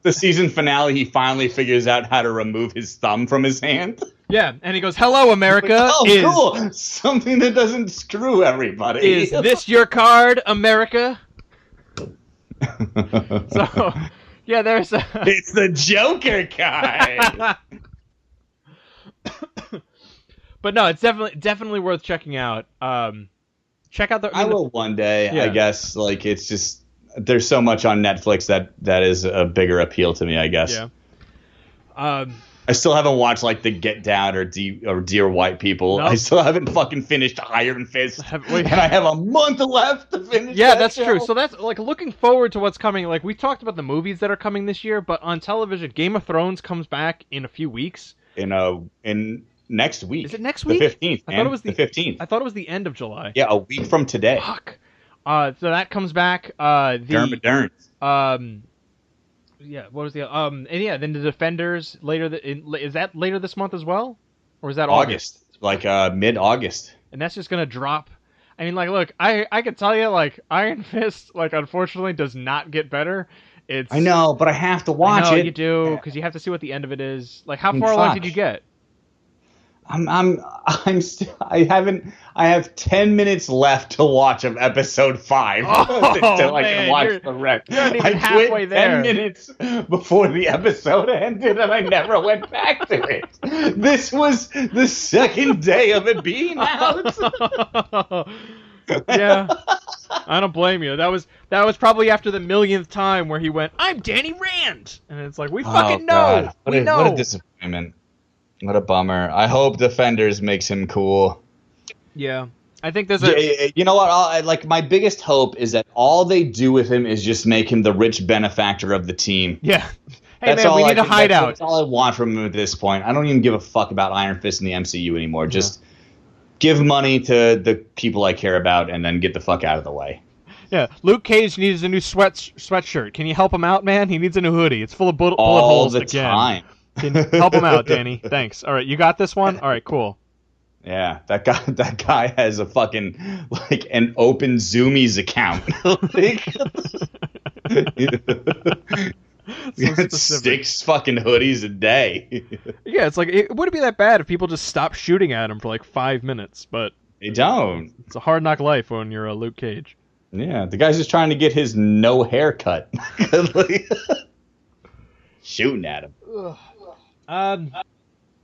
the season finale, he finally figures out how to remove his thumb from his hand. Yeah, and he goes, "Hello, America." Oh, cool! Something that doesn't screw everybody. Is this your card, America? So, yeah, there's. It's the Joker card. But no, it's definitely worth checking out. Check out the. I will one day, I guess. Like, it's just there's so much on Netflix that is a bigger appeal to me, I guess. Yeah. I still haven't watched like the Get Down or Dear White People. Nope. I still haven't fucking finished Iron Fist, and I have a month left to finish. Yeah, that's show. true. So that's like looking forward to what's coming. Like we talked about the movies that are coming this year, but on television, Game of Thrones comes back in a few weeks. In next week. Is it next week? The 15th. I thought it was the 15th. I thought it was the end of July. Yeah, a week from today. Fuck. So that comes back. Dermot Derns. Yeah, what was the and yeah, then the Defenders later. Is that later this month as well, or is that August? Like mid-August. And that's just gonna drop. I mean, like, look, I can tell you, like, Iron Fist, like, unfortunately, does not get better. I know, but I have to watch it. You do, because you have to see what the end of it is. Like, how far along did you get? I have 10 minutes left to watch of episode 5 until I can watch the rest. You're not even halfway there. 10 minutes before the episode ended, and I never went back to it. This was the second day of it being out. Yeah, I don't blame you. That was probably after the millionth time where he went, "I'm Danny Rand," and it's like we fucking know. We know. What a disappointment. What a bummer. I hope Defenders makes him cool. Yeah. I think there's a... You know what? My biggest hope is that all they do with him is just make him the rich benefactor of the team. Yeah. Hey, man, we need a hideout. That's all I want from him at this point. I don't even give a fuck about Iron Fist in the MCU anymore. Just give money to the people I care about and then get the fuck out of the way. Yeah. Luke Cage needs a new sweatshirt. Can you help him out, man? He needs a new hoodie. It's full of bullet holes again. All the time. Can you help him out, Danny? Thanks. All right, you got this one? All right, cool. Yeah, that guy has a fucking, like, an open Zoomies account. Six fucking hoodies a day. Yeah, it's like, it wouldn't be that bad if people just stopped shooting at him for like 5 minutes, but... They don't. It's a hard knock life when you're a Luke Cage. Yeah, the guy's just trying to get his no haircut. Shooting at him.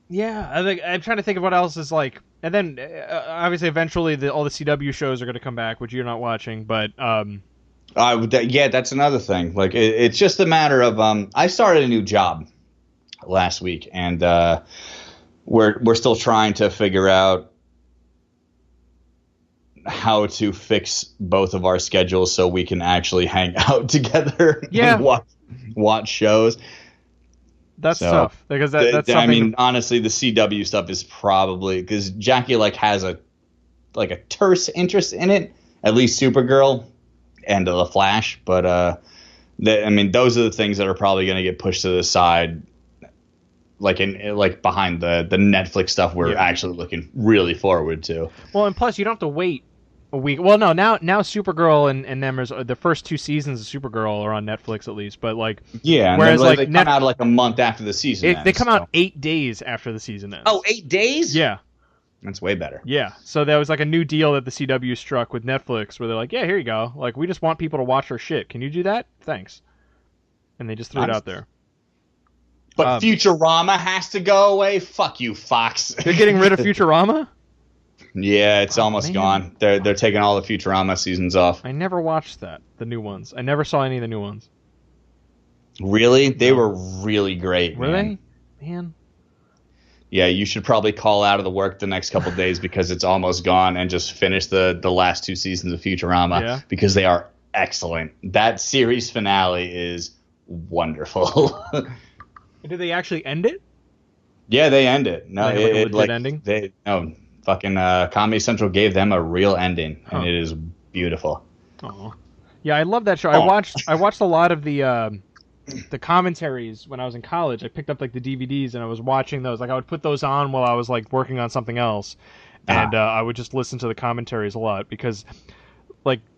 Yeah, I'm trying to think of what else is like, and then obviously eventually all the CW shows are going to come back, which you're not watching, but yeah, that's another thing. Like it's just a matter of I started a new job last week, and we're still trying to figure out how to fix both of our schedules so we can actually hang out together and watch shows. That's tough because that's something. I mean, honestly, the CW stuff is probably because Jackie has a terse interest in it, at least Supergirl and the Flash. But I mean, those are the things that are probably going to get pushed to the side, behind the Netflix stuff we're actually looking really forward to. Well, and plus you don't have to wait a week. Well, no, now Supergirl and them the first 2 seasons of Supergirl are on Netflix at least, but whereas they come out a month after the season ends. They come out 8 days after the season ends. Oh, 8 days? Yeah. That's way better. Yeah. So that was like a new deal that the CW struck with Netflix where they're like, yeah, here you go. Like, we just want people to watch our shit. Can you do that? Thanks. And they just threw it out there. But Futurama has to go away? Fuck you, Fox. They're getting rid of Futurama? Yeah, it's almost gone. They're taking all the Futurama seasons off. I never watched the new ones. I never saw any of the new ones. Really? They were really great. Were they? Man. Yeah, you should probably call out of the work the next couple of days because it's almost gone and just finish the last 2 seasons of Futurama because they are excellent. That series finale is wonderful. Did they actually end it? Yeah, they end it. No, ending? Fucking Comedy Central gave them a real ending, and it is beautiful. Oh, yeah, I love that show. I watched a lot of the commentaries when I was in college. I picked up the DVDs and I was watching those. I would put those on while I was working on something else, and I would just listen to the commentaries a lot because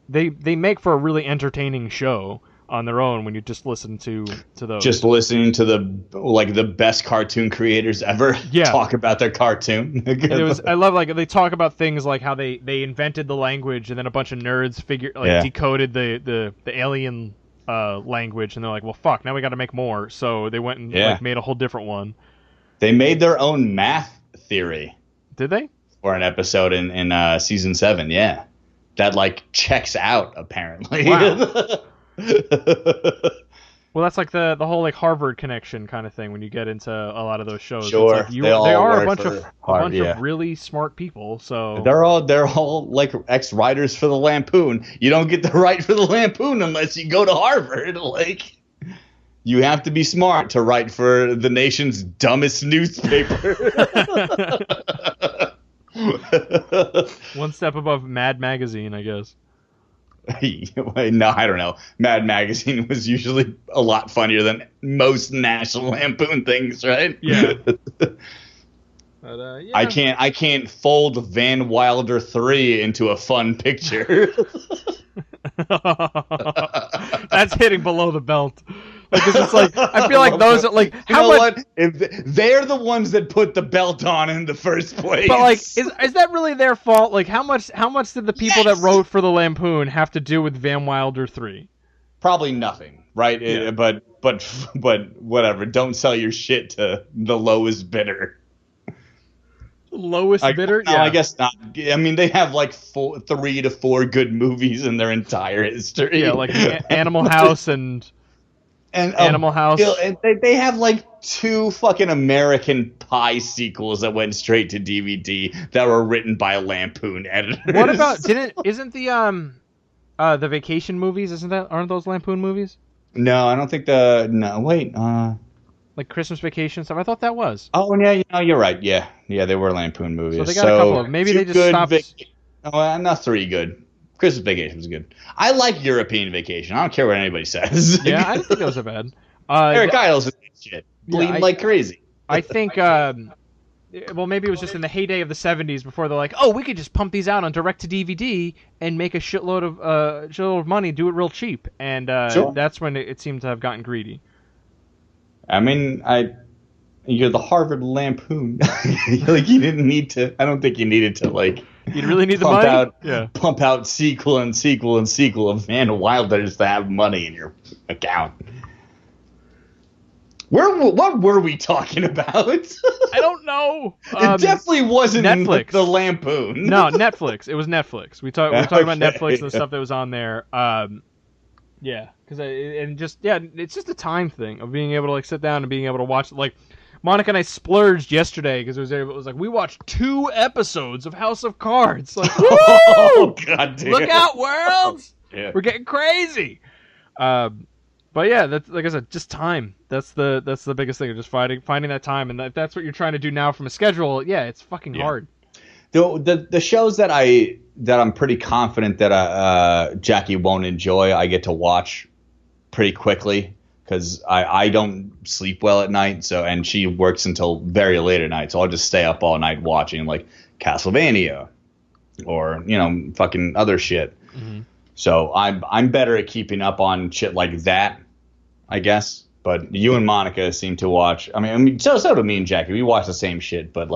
they make for a really entertaining show. on their own when you just listen to those. Just listening to the best cartoon creators ever talk about their cartoon. I love they talk about things like how they invented the language and then a bunch of nerds decoded the alien language, and they're like, well, fuck, now we got to make more. So they went and made a whole different one. They made their own math theory. Did they? For an episode in season 7, yeah. That checks out apparently. Wow. Well, that's like the whole Harvard connection kind of thing when you get into a lot of those shows. Sure, they are a bunch of really smart people. So they're all ex-writers for the Lampoon. You don't get the right for the Lampoon unless you go to Harvard. You have to be smart to write for the nation's dumbest newspaper. One step above Mad Magazine, I guess. No, I don't know. Mad Magazine was usually a lot funnier than most National Lampoon things, right? Yeah. But, I can't fold Van Wilder 3 into a fun picture. That's hitting below the belt. Because it's I feel like those are what? They're the ones that put the belt on in the first place. But is that really their fault? How much did the people that wrote for the Lampoon have to do with Van Wilder 3? Probably nothing, right? Yeah. But whatever. Don't sell your shit to the lowest bidder. Lowest bidder? No, yeah. I guess not. I mean, they have 3 to 4 good movies in their entire history. Yeah, Animal House and Animal House. And they have 2 fucking American Pie sequels that went straight to DVD that were written by Lampoon editors. What about isn't the Vacation movies? Aren't those Lampoon movies? No, I don't think wait. Christmas Vacation stuff. I thought that was. Oh, yeah, you're right. Yeah, they were Lampoon movies. So they got a couple of. Maybe they just stopped. Not 3 good. Christmas Vacation was good. I like European Vacation. I don't care what anybody says. Yeah, I didn't think those are bad. Eric Idle's in that shit. Bleeding like crazy. I think, maybe it was just in the heyday of the 70s before they're like, oh, we could just pump these out on direct-to-DVD and make a shitload of money, do it real cheap. And that's when it seemed to have gotten greedy. I mean, you're the Harvard Lampoon. You didn't need to. I don't think you needed to You really need the money. Pump out sequel and sequel and sequel of Van Wilder just to have money in your account. What were we talking about? I don't know. It definitely wasn't Netflix. The Lampoon. No, Netflix. It was Netflix. We talking about Netflix and the stuff that was on there. Yeah, it's just a time thing of being able to sit down and being able to watch. Monica and I splurged yesterday because it was we watched 2 episodes of House of Cards. Woo! Oh, God damn. Look out, world! Yeah. We're getting crazy. But yeah, that's like I said, just time. That's the biggest thing. Just finding that time, and if that's what you're trying to do now from a schedule, it's fucking hard. The shows that I'm pretty confident that Jackie won't enjoy, I get to watch pretty quickly because I don't sleep well at night. And she works until very late at night, so I'll just stay up all night watching Castlevania or fucking other shit. Mm-hmm. So I'm better at keeping up on shit like that, I guess. But you and Monica seem to watch. I mean, so do me and Jackie. We watch the same shit, but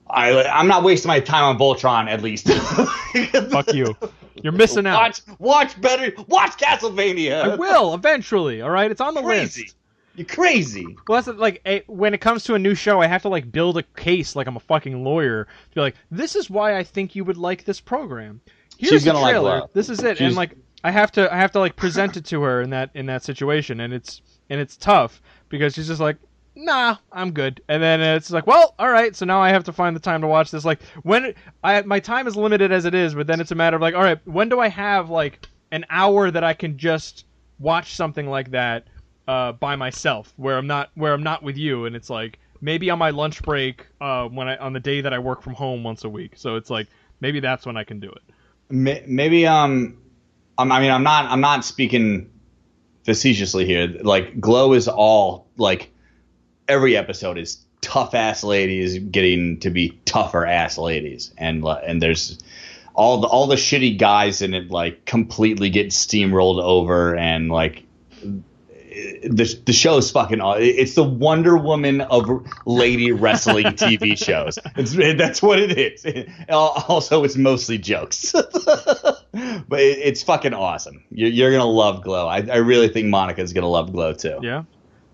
I'm not wasting my time on Voltron, at least. Fuck you. You're missing out. Watch better. Watch Castlevania. I will eventually. All right, it's on the list. You're crazy. Well, that's when it comes to a new show, I have to build a case like I'm a fucking lawyer to be like, this is why I think you would like this program. Here's the trailer. This is it, and I have to present it to her in that situation, and it's tough because she's just like, nah, I'm good. And then it's well, all right, so now I have to find the time to watch this. When my time is limited as it is, but then it's a matter of all right, when do I have an hour that I can just watch something like that by myself, where I'm not with you, and it's maybe on my lunch break on the day that I work from home once a week. So it's maybe that's when I can do it. Maybe I'm not speaking facetiously here. Glow is all every episode is tough ass ladies getting to be tougher ass ladies, and there's all the shitty guys in it like completely get steamrolled over, and like the show is fucking awesome. It's the Wonder Woman of lady wrestling TV shows. That's what it is. Also, it's mostly jokes, but it's fucking awesome. You're gonna love Glow. I really think Monica's gonna love Glow too. Yeah.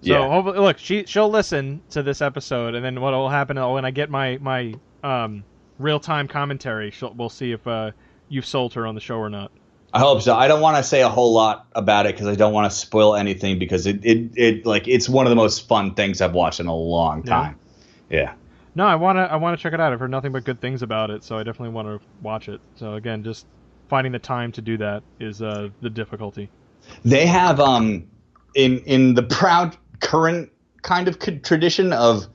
So hopefully, look, she'll listen to this episode, and then what will happen when I get my real time commentary, we'll see if you've sold her on the show or not. I hope so. I don't want to say a whole lot about it because I don't want to spoil anything, because it's one of the most fun things I've watched in a long time. Yeah. No, I want to check it out. I've heard nothing but good things about it, so I definitely want to watch it. So again, just finding the time to do that is the difficulty. They have in the proud current kind of tradition of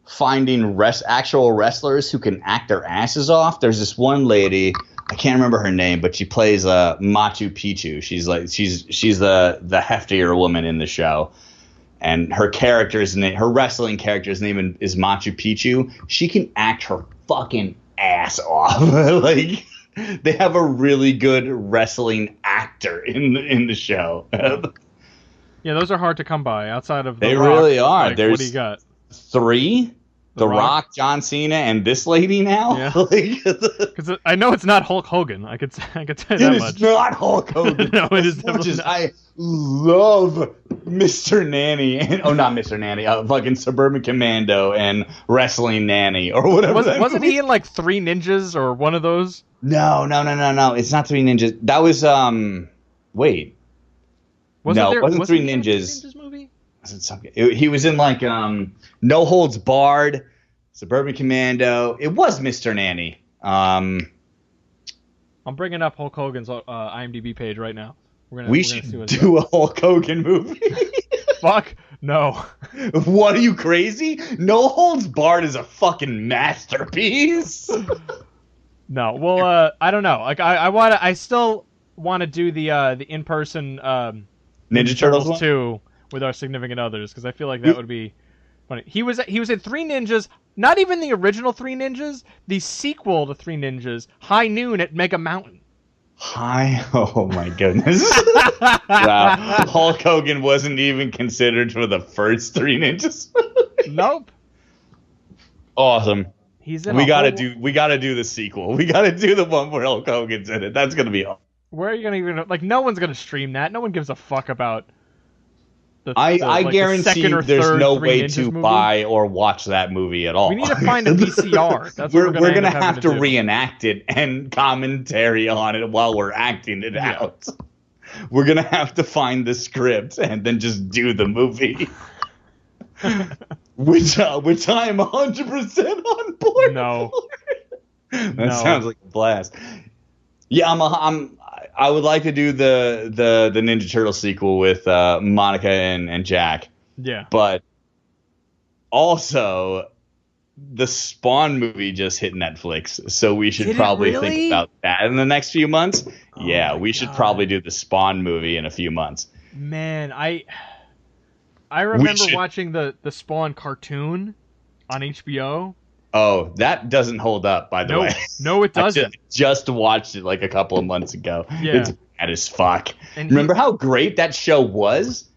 finding actual wrestlers who can act their asses off. There's this one lady, I can't remember her name, but she plays Machu Picchu. She's the heftier woman in the show, and her wrestling character's name is Machu Picchu. She can act her fucking ass off. Like, they have a really good wrestling actor in the show. Yeah, those are hard to come by outside of They really are. Like, what do you got? 3. The Rock, John Cena, and this lady now. Yeah. Because I know it's not Hulk Hogan. I could say that much. It is not Hulk Hogan. No, it is definitely not. I love Mr. Nanny not Mr. Nanny. Fucking Suburban Commando and Wrestling Nanny or whatever. Wasn't he in like 3 Ninjas or one of those? No. It's not 3 Ninjas. That was wait. It wasn't 3 Ninjas. 3 Ninjas movie? He was in like No Holds Barred, Suburban Commando. It was Mr. Nanny. I'm bringing up Hulk Hogan's IMDb page right now. We should do a Hulk Hogan movie. Fuck no. What, are you crazy? No Holds Barred is a fucking masterpiece. No, well, I don't know. Like I still want to do the in-person Ninja Turtles 2 with our significant others, because I feel like that would be funny. He was in 3 Ninjas, not even the original 3 Ninjas, the sequel to 3 Ninjas, High Noon at Mega Mountain. Oh my goodness. Wow. Hulk Hogan wasn't even considered for the first 3 Ninjas. Nope. Awesome. He's in we gotta do the sequel. We gotta do the one where Hulk Hogan's in it. That's gonna be awesome. Where are you gonna even no one's gonna stream that. No one gives a fuck about I guarantee there's no way to movie. buy or watch that movie at all. We need to find a VCR. That's we're what we're gonna have to reenact it and commentary on it while we're acting it out. We're gonna have to find the script and then just do the movie. which I'm 100% on board. No. That sounds like a blast. Yeah, I would like to do the Ninja Turtle sequel with Monica and Jack. Yeah. But also, the Spawn movie just hit Netflix, so we should probably think about that in the next few months. Oh we should probably do the Spawn movie in a few months. Man, I remember watching the Spawn cartoon on HBO. Oh, that doesn't hold up, by the way. No, it doesn't. I just watched it like a couple of months ago. Yeah. It's bad as fuck. And remember how great that show was?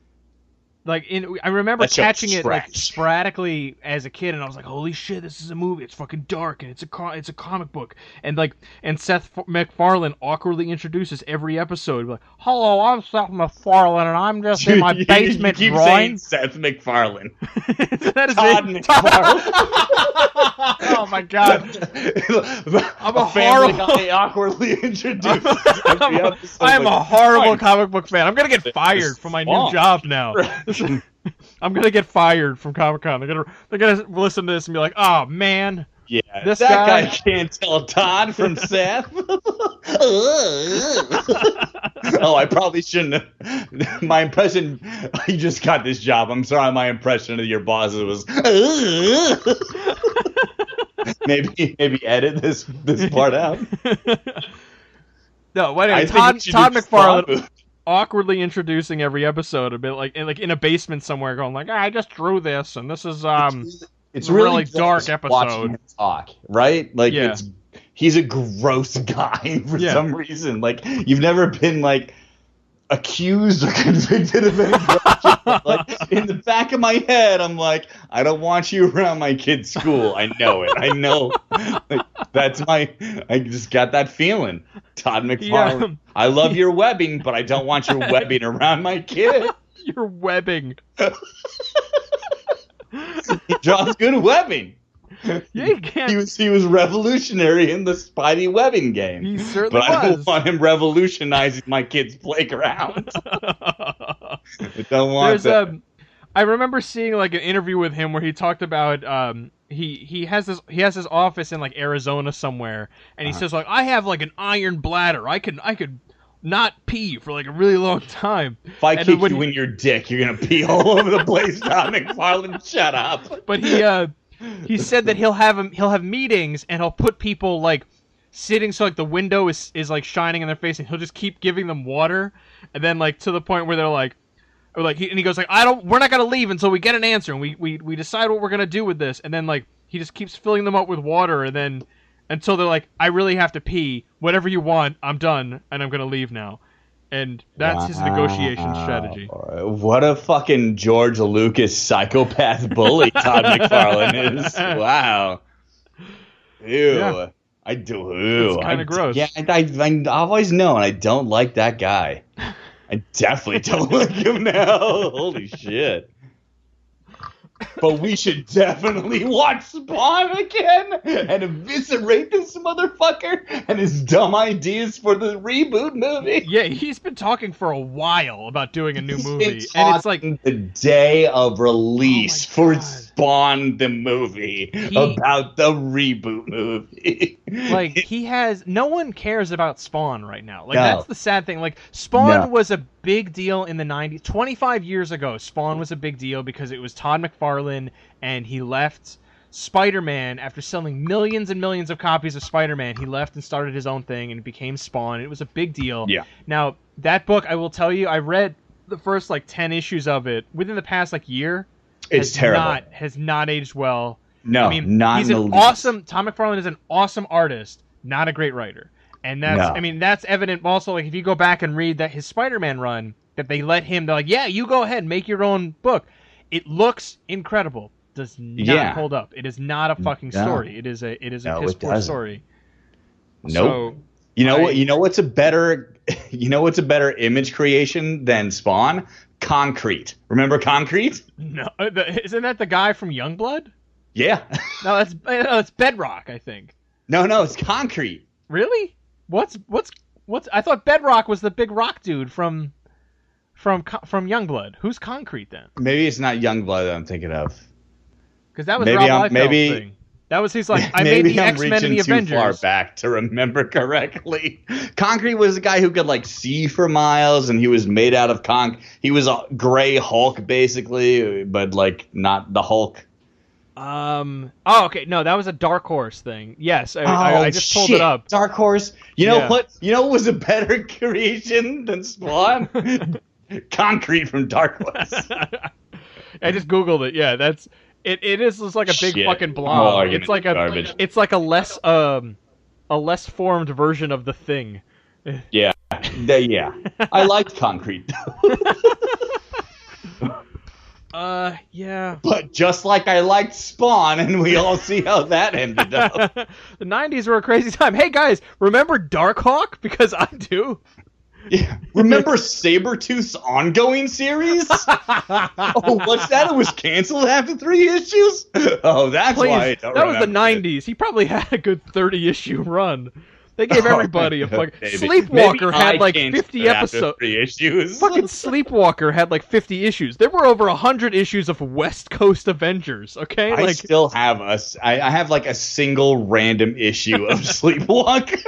Like, I remember catching it like sporadically as a kid, and I was like, "Holy shit, this is a movie! It's fucking dark, and it's a comic book." And Seth MacFarlane awkwardly introduces every episode, like, "Hello, I'm Seth MacFarlane, and I'm just in my basement you keep drawing." saying Seth MacFarlane. That is Todd McFarlane. Oh my god! I'm a family horrible guy awkwardly introduced. I'm a horrible comic book fan. I'm gonna get fired from my new job now. I'm gonna get fired from Comic-Con. They're gonna listen to this and be like, "Oh man, yeah, this guy can't tell Todd from Seth." Oh, I probably shouldn't have. My impression. You just got this job. I'm sorry. My impression of your boss was. Maybe edit this part out. No, anyway, Todd McFarlane awkwardly introducing every episode, a bit like in a basement somewhere, going like, "I just drew this, and this is it's a really dark episode." Watching him talk, right? Like he's a gross guy for some reason. Like, you've never been like accused or convicted of any crime. Like, in the back of my head, I'm like, I don't want you around my kid's school. I know it. I know. Like, I just got that feeling. Todd McFarlane. I love your webbing, but I don't want your webbing around my kid. Your webbing. He draws good webbing. Yeah, you can't. He was revolutionary in the Spidey webbing game. He certainly but I don't want him revolutionizing my kid's playground. I don't want that. I remember seeing like an interview with him where he talked about he has this office in like Arizona somewhere, and he says like, I have like an iron bladder. I could not pee for like a really long time. If I kick you in your dick, you're gonna pee all over the place. Todd McFarlane, shut up. But he said that he'll have meetings and he'll put people like sitting so like the window is like shining in their face, and he'll just keep giving them water, and then like to the point where they're like, and he goes like, we're not gonna leave until we get an answer and we decide what we're gonna do with this, and then like he just keeps filling them up with water, and then until they're like, I really have to pee, whatever you want, I'm done and I'm gonna leave now. And that's his negotiation strategy. What a fucking George Lucas psychopath bully Todd McFarlane is. Wow. Ew. Yeah. I do. Ew. It's kind of gross. Yeah, I've always known I don't like that guy. I definitely don't like him now. Holy shit. But we should definitely watch Spawn again and eviscerate this motherfucker and his dumb ideas for the reboot movie. Yeah, he's been talking for a while about doing a new movie, and it's like the day of release for Spawn the movie about the reboot movie. Like no one cares about Spawn right now. Like that's the sad thing. Like Spawn was a big deal in the 90s. 25 years ago, Spawn was a big deal because it was Todd McFarlane, and he left Spider-Man after selling millions and millions of copies of Spider-Man. He left and started his own thing, and it became Spawn. It was a big deal. Yeah. Now, that book, I will tell you, I read the first 10 issues of it within the past year. It's terrible. Has not aged well. No, I mean, not he's in an the least. awesome. Tom McFarlane is an awesome artist, not a great writer. And that's evident also, if you go back and read that his Spider-Man run, that they let him, they're like, yeah, you go ahead, make your own book. It looks incredible. Does not hold up. It is not a fucking story. It is a piss poor story. Nope. So, you know what's a better image creation than Spawn? Concrete. Remember Concrete? No, isn't that the guy from Youngblood? Yeah. No, that's Bedrock, I think. No, it's Concrete. Really? What's? I thought Bedrock was the big rock dude from Youngblood. Who's Concrete then? Maybe it's not Youngblood that I'm thinking of. Because that was Rob Liefeld's thing. That was I made the X-Men and the Avengers. Maybe I'm reaching too far back to remember correctly. Concrete was the guy who could see for miles, and he was made out of He was a gray Hulk basically, but not the Hulk. Oh, okay. No, that was a Dark Horse thing. Yes, I just pulled it up. Dark Horse. You know what? You know what was a better creation than Spawn? Concrete from Dark Horse. I just Googled it. Yeah, that's it. It is just like a big fucking blob. It's like garbage. It's like a less formed version of the Thing. Yeah. Yeah. I liked Concrete. Yeah. But just like I liked Spawn, and we all see how that ended up. The 90s were a crazy time. Hey, guys, remember Darkhawk? Because I do. Yeah. Remember Sabretooth's ongoing series? Oh, what's that? It was canceled after 3 issues? Oh, that's why I don't That was the 90s. He probably had a good 30-issue run. They gave everybody a fucking... Sleepwalker had 50 episodes. 3 issues. Fucking Sleepwalker had 50 issues. There were over 100 issues of West Coast Avengers, okay? I still have I have a single random issue of Sleepwalker.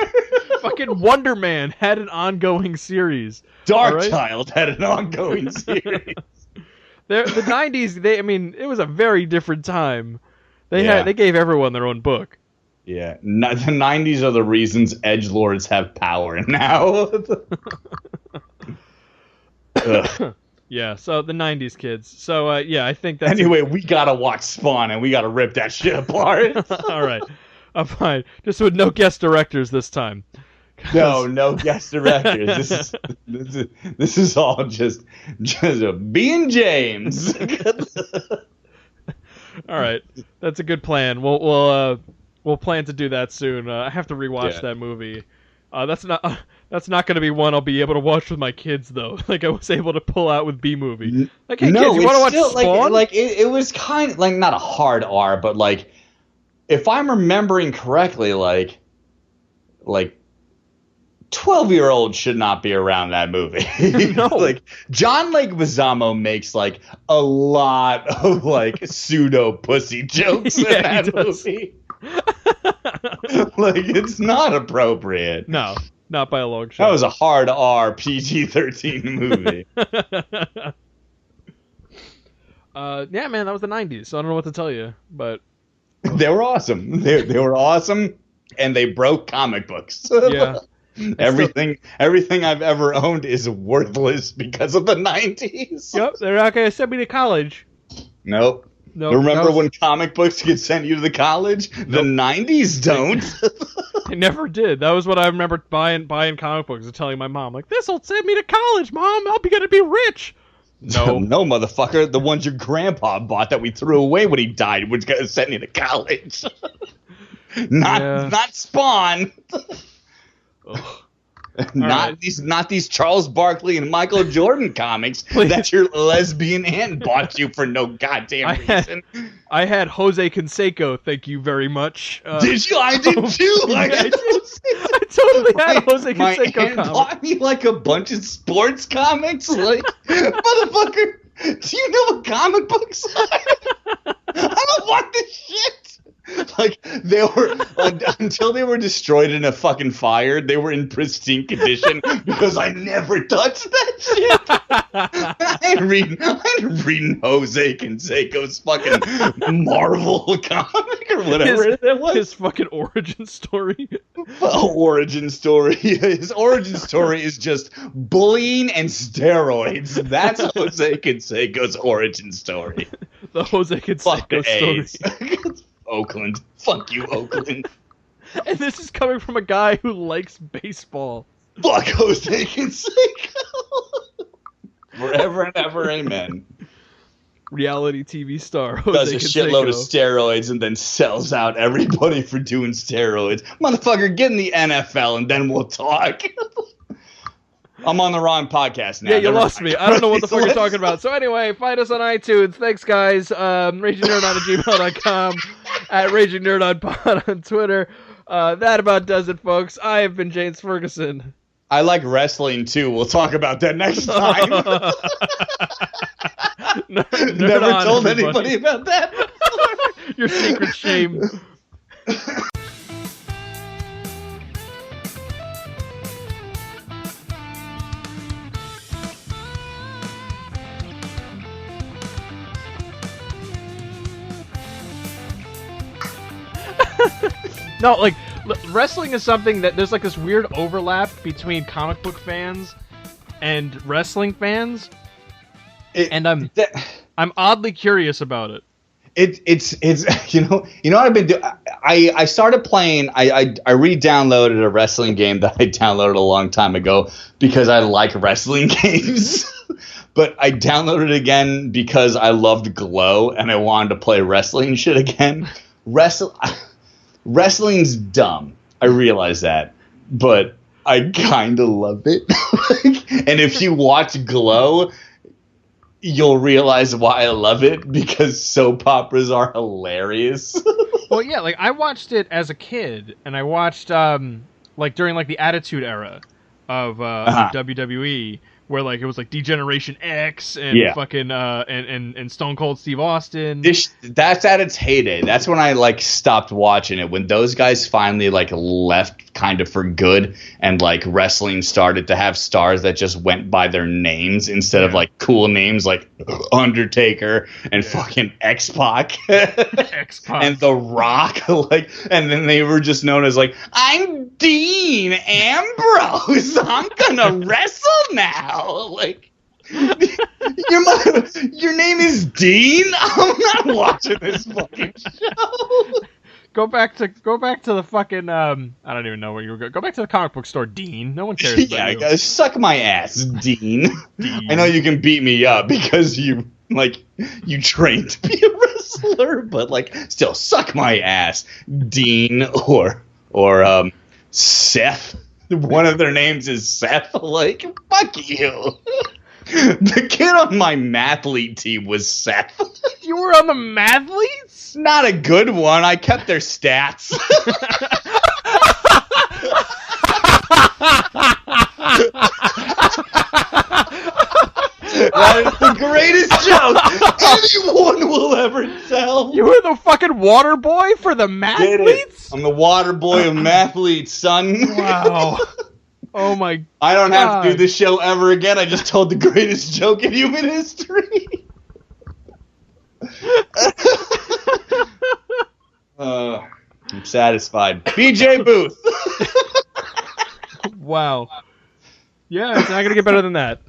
Fucking Wonder Man had an ongoing series. Darkchild had an ongoing series. The 90s, it was a very different time. They gave everyone their own book. Yeah, the 90s are the reasons edgelords have power now. Yeah, so the 90s kids. So, I think that's... Anyway, we gotta watch Spawn, and we gotta rip that shit apart. All right. I'm fine. Just with no guest directors this time. No guest directors. This is all just a B and James. All right, that's a good plan. We'll plan to do that soon. I have to rewatch that movie. That's not going to be one I'll be able to watch with my kids though. Like I was able to pull out with B movie. Like, hey kids, you want to watch Spawn? Like it was kind of like not a hard R, but like if I'm remembering correctly, like 12-year-olds should not be around that movie. No. Like John Leguizamo makes like a lot of like pseudo pussy jokes in that movie. Like it's not appropriate. No, not by a long shot. That was a hard R PG-13 movie. Yeah, man, that was the 90s. So I don't know what to tell you, but they were awesome. They were awesome, and they broke comic books. Yeah. Everything I've ever owned is worthless because of the 90s. Yep, they're not going to send me to college. Nope. Remember when comic books could send you to the college? Nope. The 90s don't. They never did. That was what I remember buying comic books and telling my mom, like, this'll send me to college, Mom. I'm going to be rich. No. No, motherfucker. The ones your grandpa bought that we threw away when he died was going to send you to college. Not Spawn. Not these Charles Barkley and Michael Jordan comics that your lesbian aunt bought you for no goddamn reason. I had Jose Canseco, thank you very much. Did you? I did too. I totally had Jose Canseco my aunt bought me like a bunch of sports comics. Like, motherfucker, do you know what comic books are? I don't want this shit. Like they were until they were destroyed in a fucking fire, they were in pristine condition because I never touched that shit. I ain't reading Jose Canseco's fucking Marvel comic or whatever it was. His fucking origin story. Origin story. His origin story is just bullying and steroids. That's Jose Canseco's origin story. The Jose Canseco story. Oakland. Fuck you, Oakland. And this is coming from a guy who likes baseball. Fuck Jose Canseco. Forever and ever, amen. Reality TV star Jose Does a Canseco. shitload of steroids and then sells out everybody for doing steroids. Motherfucker, get in the NFL and then we'll talk. I'm on the wrong podcast now. Yeah, you lost me. I don't know what the fuck you're talking about. So anyway, find us on iTunes. Thanks, guys. RagingNerdOn@gmail.com, at RagingNerdOnPod on Twitter. That about does it, folks. I have been James Ferguson. I like wrestling, too. We'll talk about that next time. Never told anybody about that before. Your secret shame. No, like, wrestling is something that there's like this weird overlap between comic book fans and wrestling fans, and I'm oddly curious about it. It's you know what I've been doing. I started playing. I re-downloaded a wrestling game that I downloaded a long time ago because I like wrestling games. But I downloaded it again because I loved Glow and I wanted to play wrestling shit again. Wrestling's dumb. I realize that, but I kind of love it. And if you watch Glow, you'll realize why I love it, because soap operas are hilarious. Well, yeah, like I watched it as a kid, and I watched like during like the Attitude Era of WWE, where like it was like D-Generation X and fucking and Stone Cold Steve Austin. That's at its heyday. That's when I like stopped watching it, when those guys finally like left kind of for good, and like wrestling started to have stars that just went by their names instead of like cool names like Undertaker and fucking X-Pac. X-Pac and The Rock. Like, and then they were just known as like, I'm Dean Ambrose. I'm gonna wrestle now. Like, your name is Dean? I'm not watching this fucking show. Go back to the fucking I don't even know where you were going. Go back to the comic book store, Dean. No one cares about you. Suck my ass, Dean. I know you can beat me up because you trained to be a wrestler, but still suck my ass, Dean or Seth. One of their names is Seth. Fuck you. The kid on my mathlete team was Seth. You were on the mathletes? Not a good one. I kept their stats. That is the greatest joke anyone will ever tell. You were the fucking water boy for the mathletes? I'm the water boy of mathletes, son. Wow. Oh my! I don't have to do this show ever again. I just told the greatest joke in human history. I'm satisfied. BJ Booth. Wow. Yeah, it's not gonna get better than that.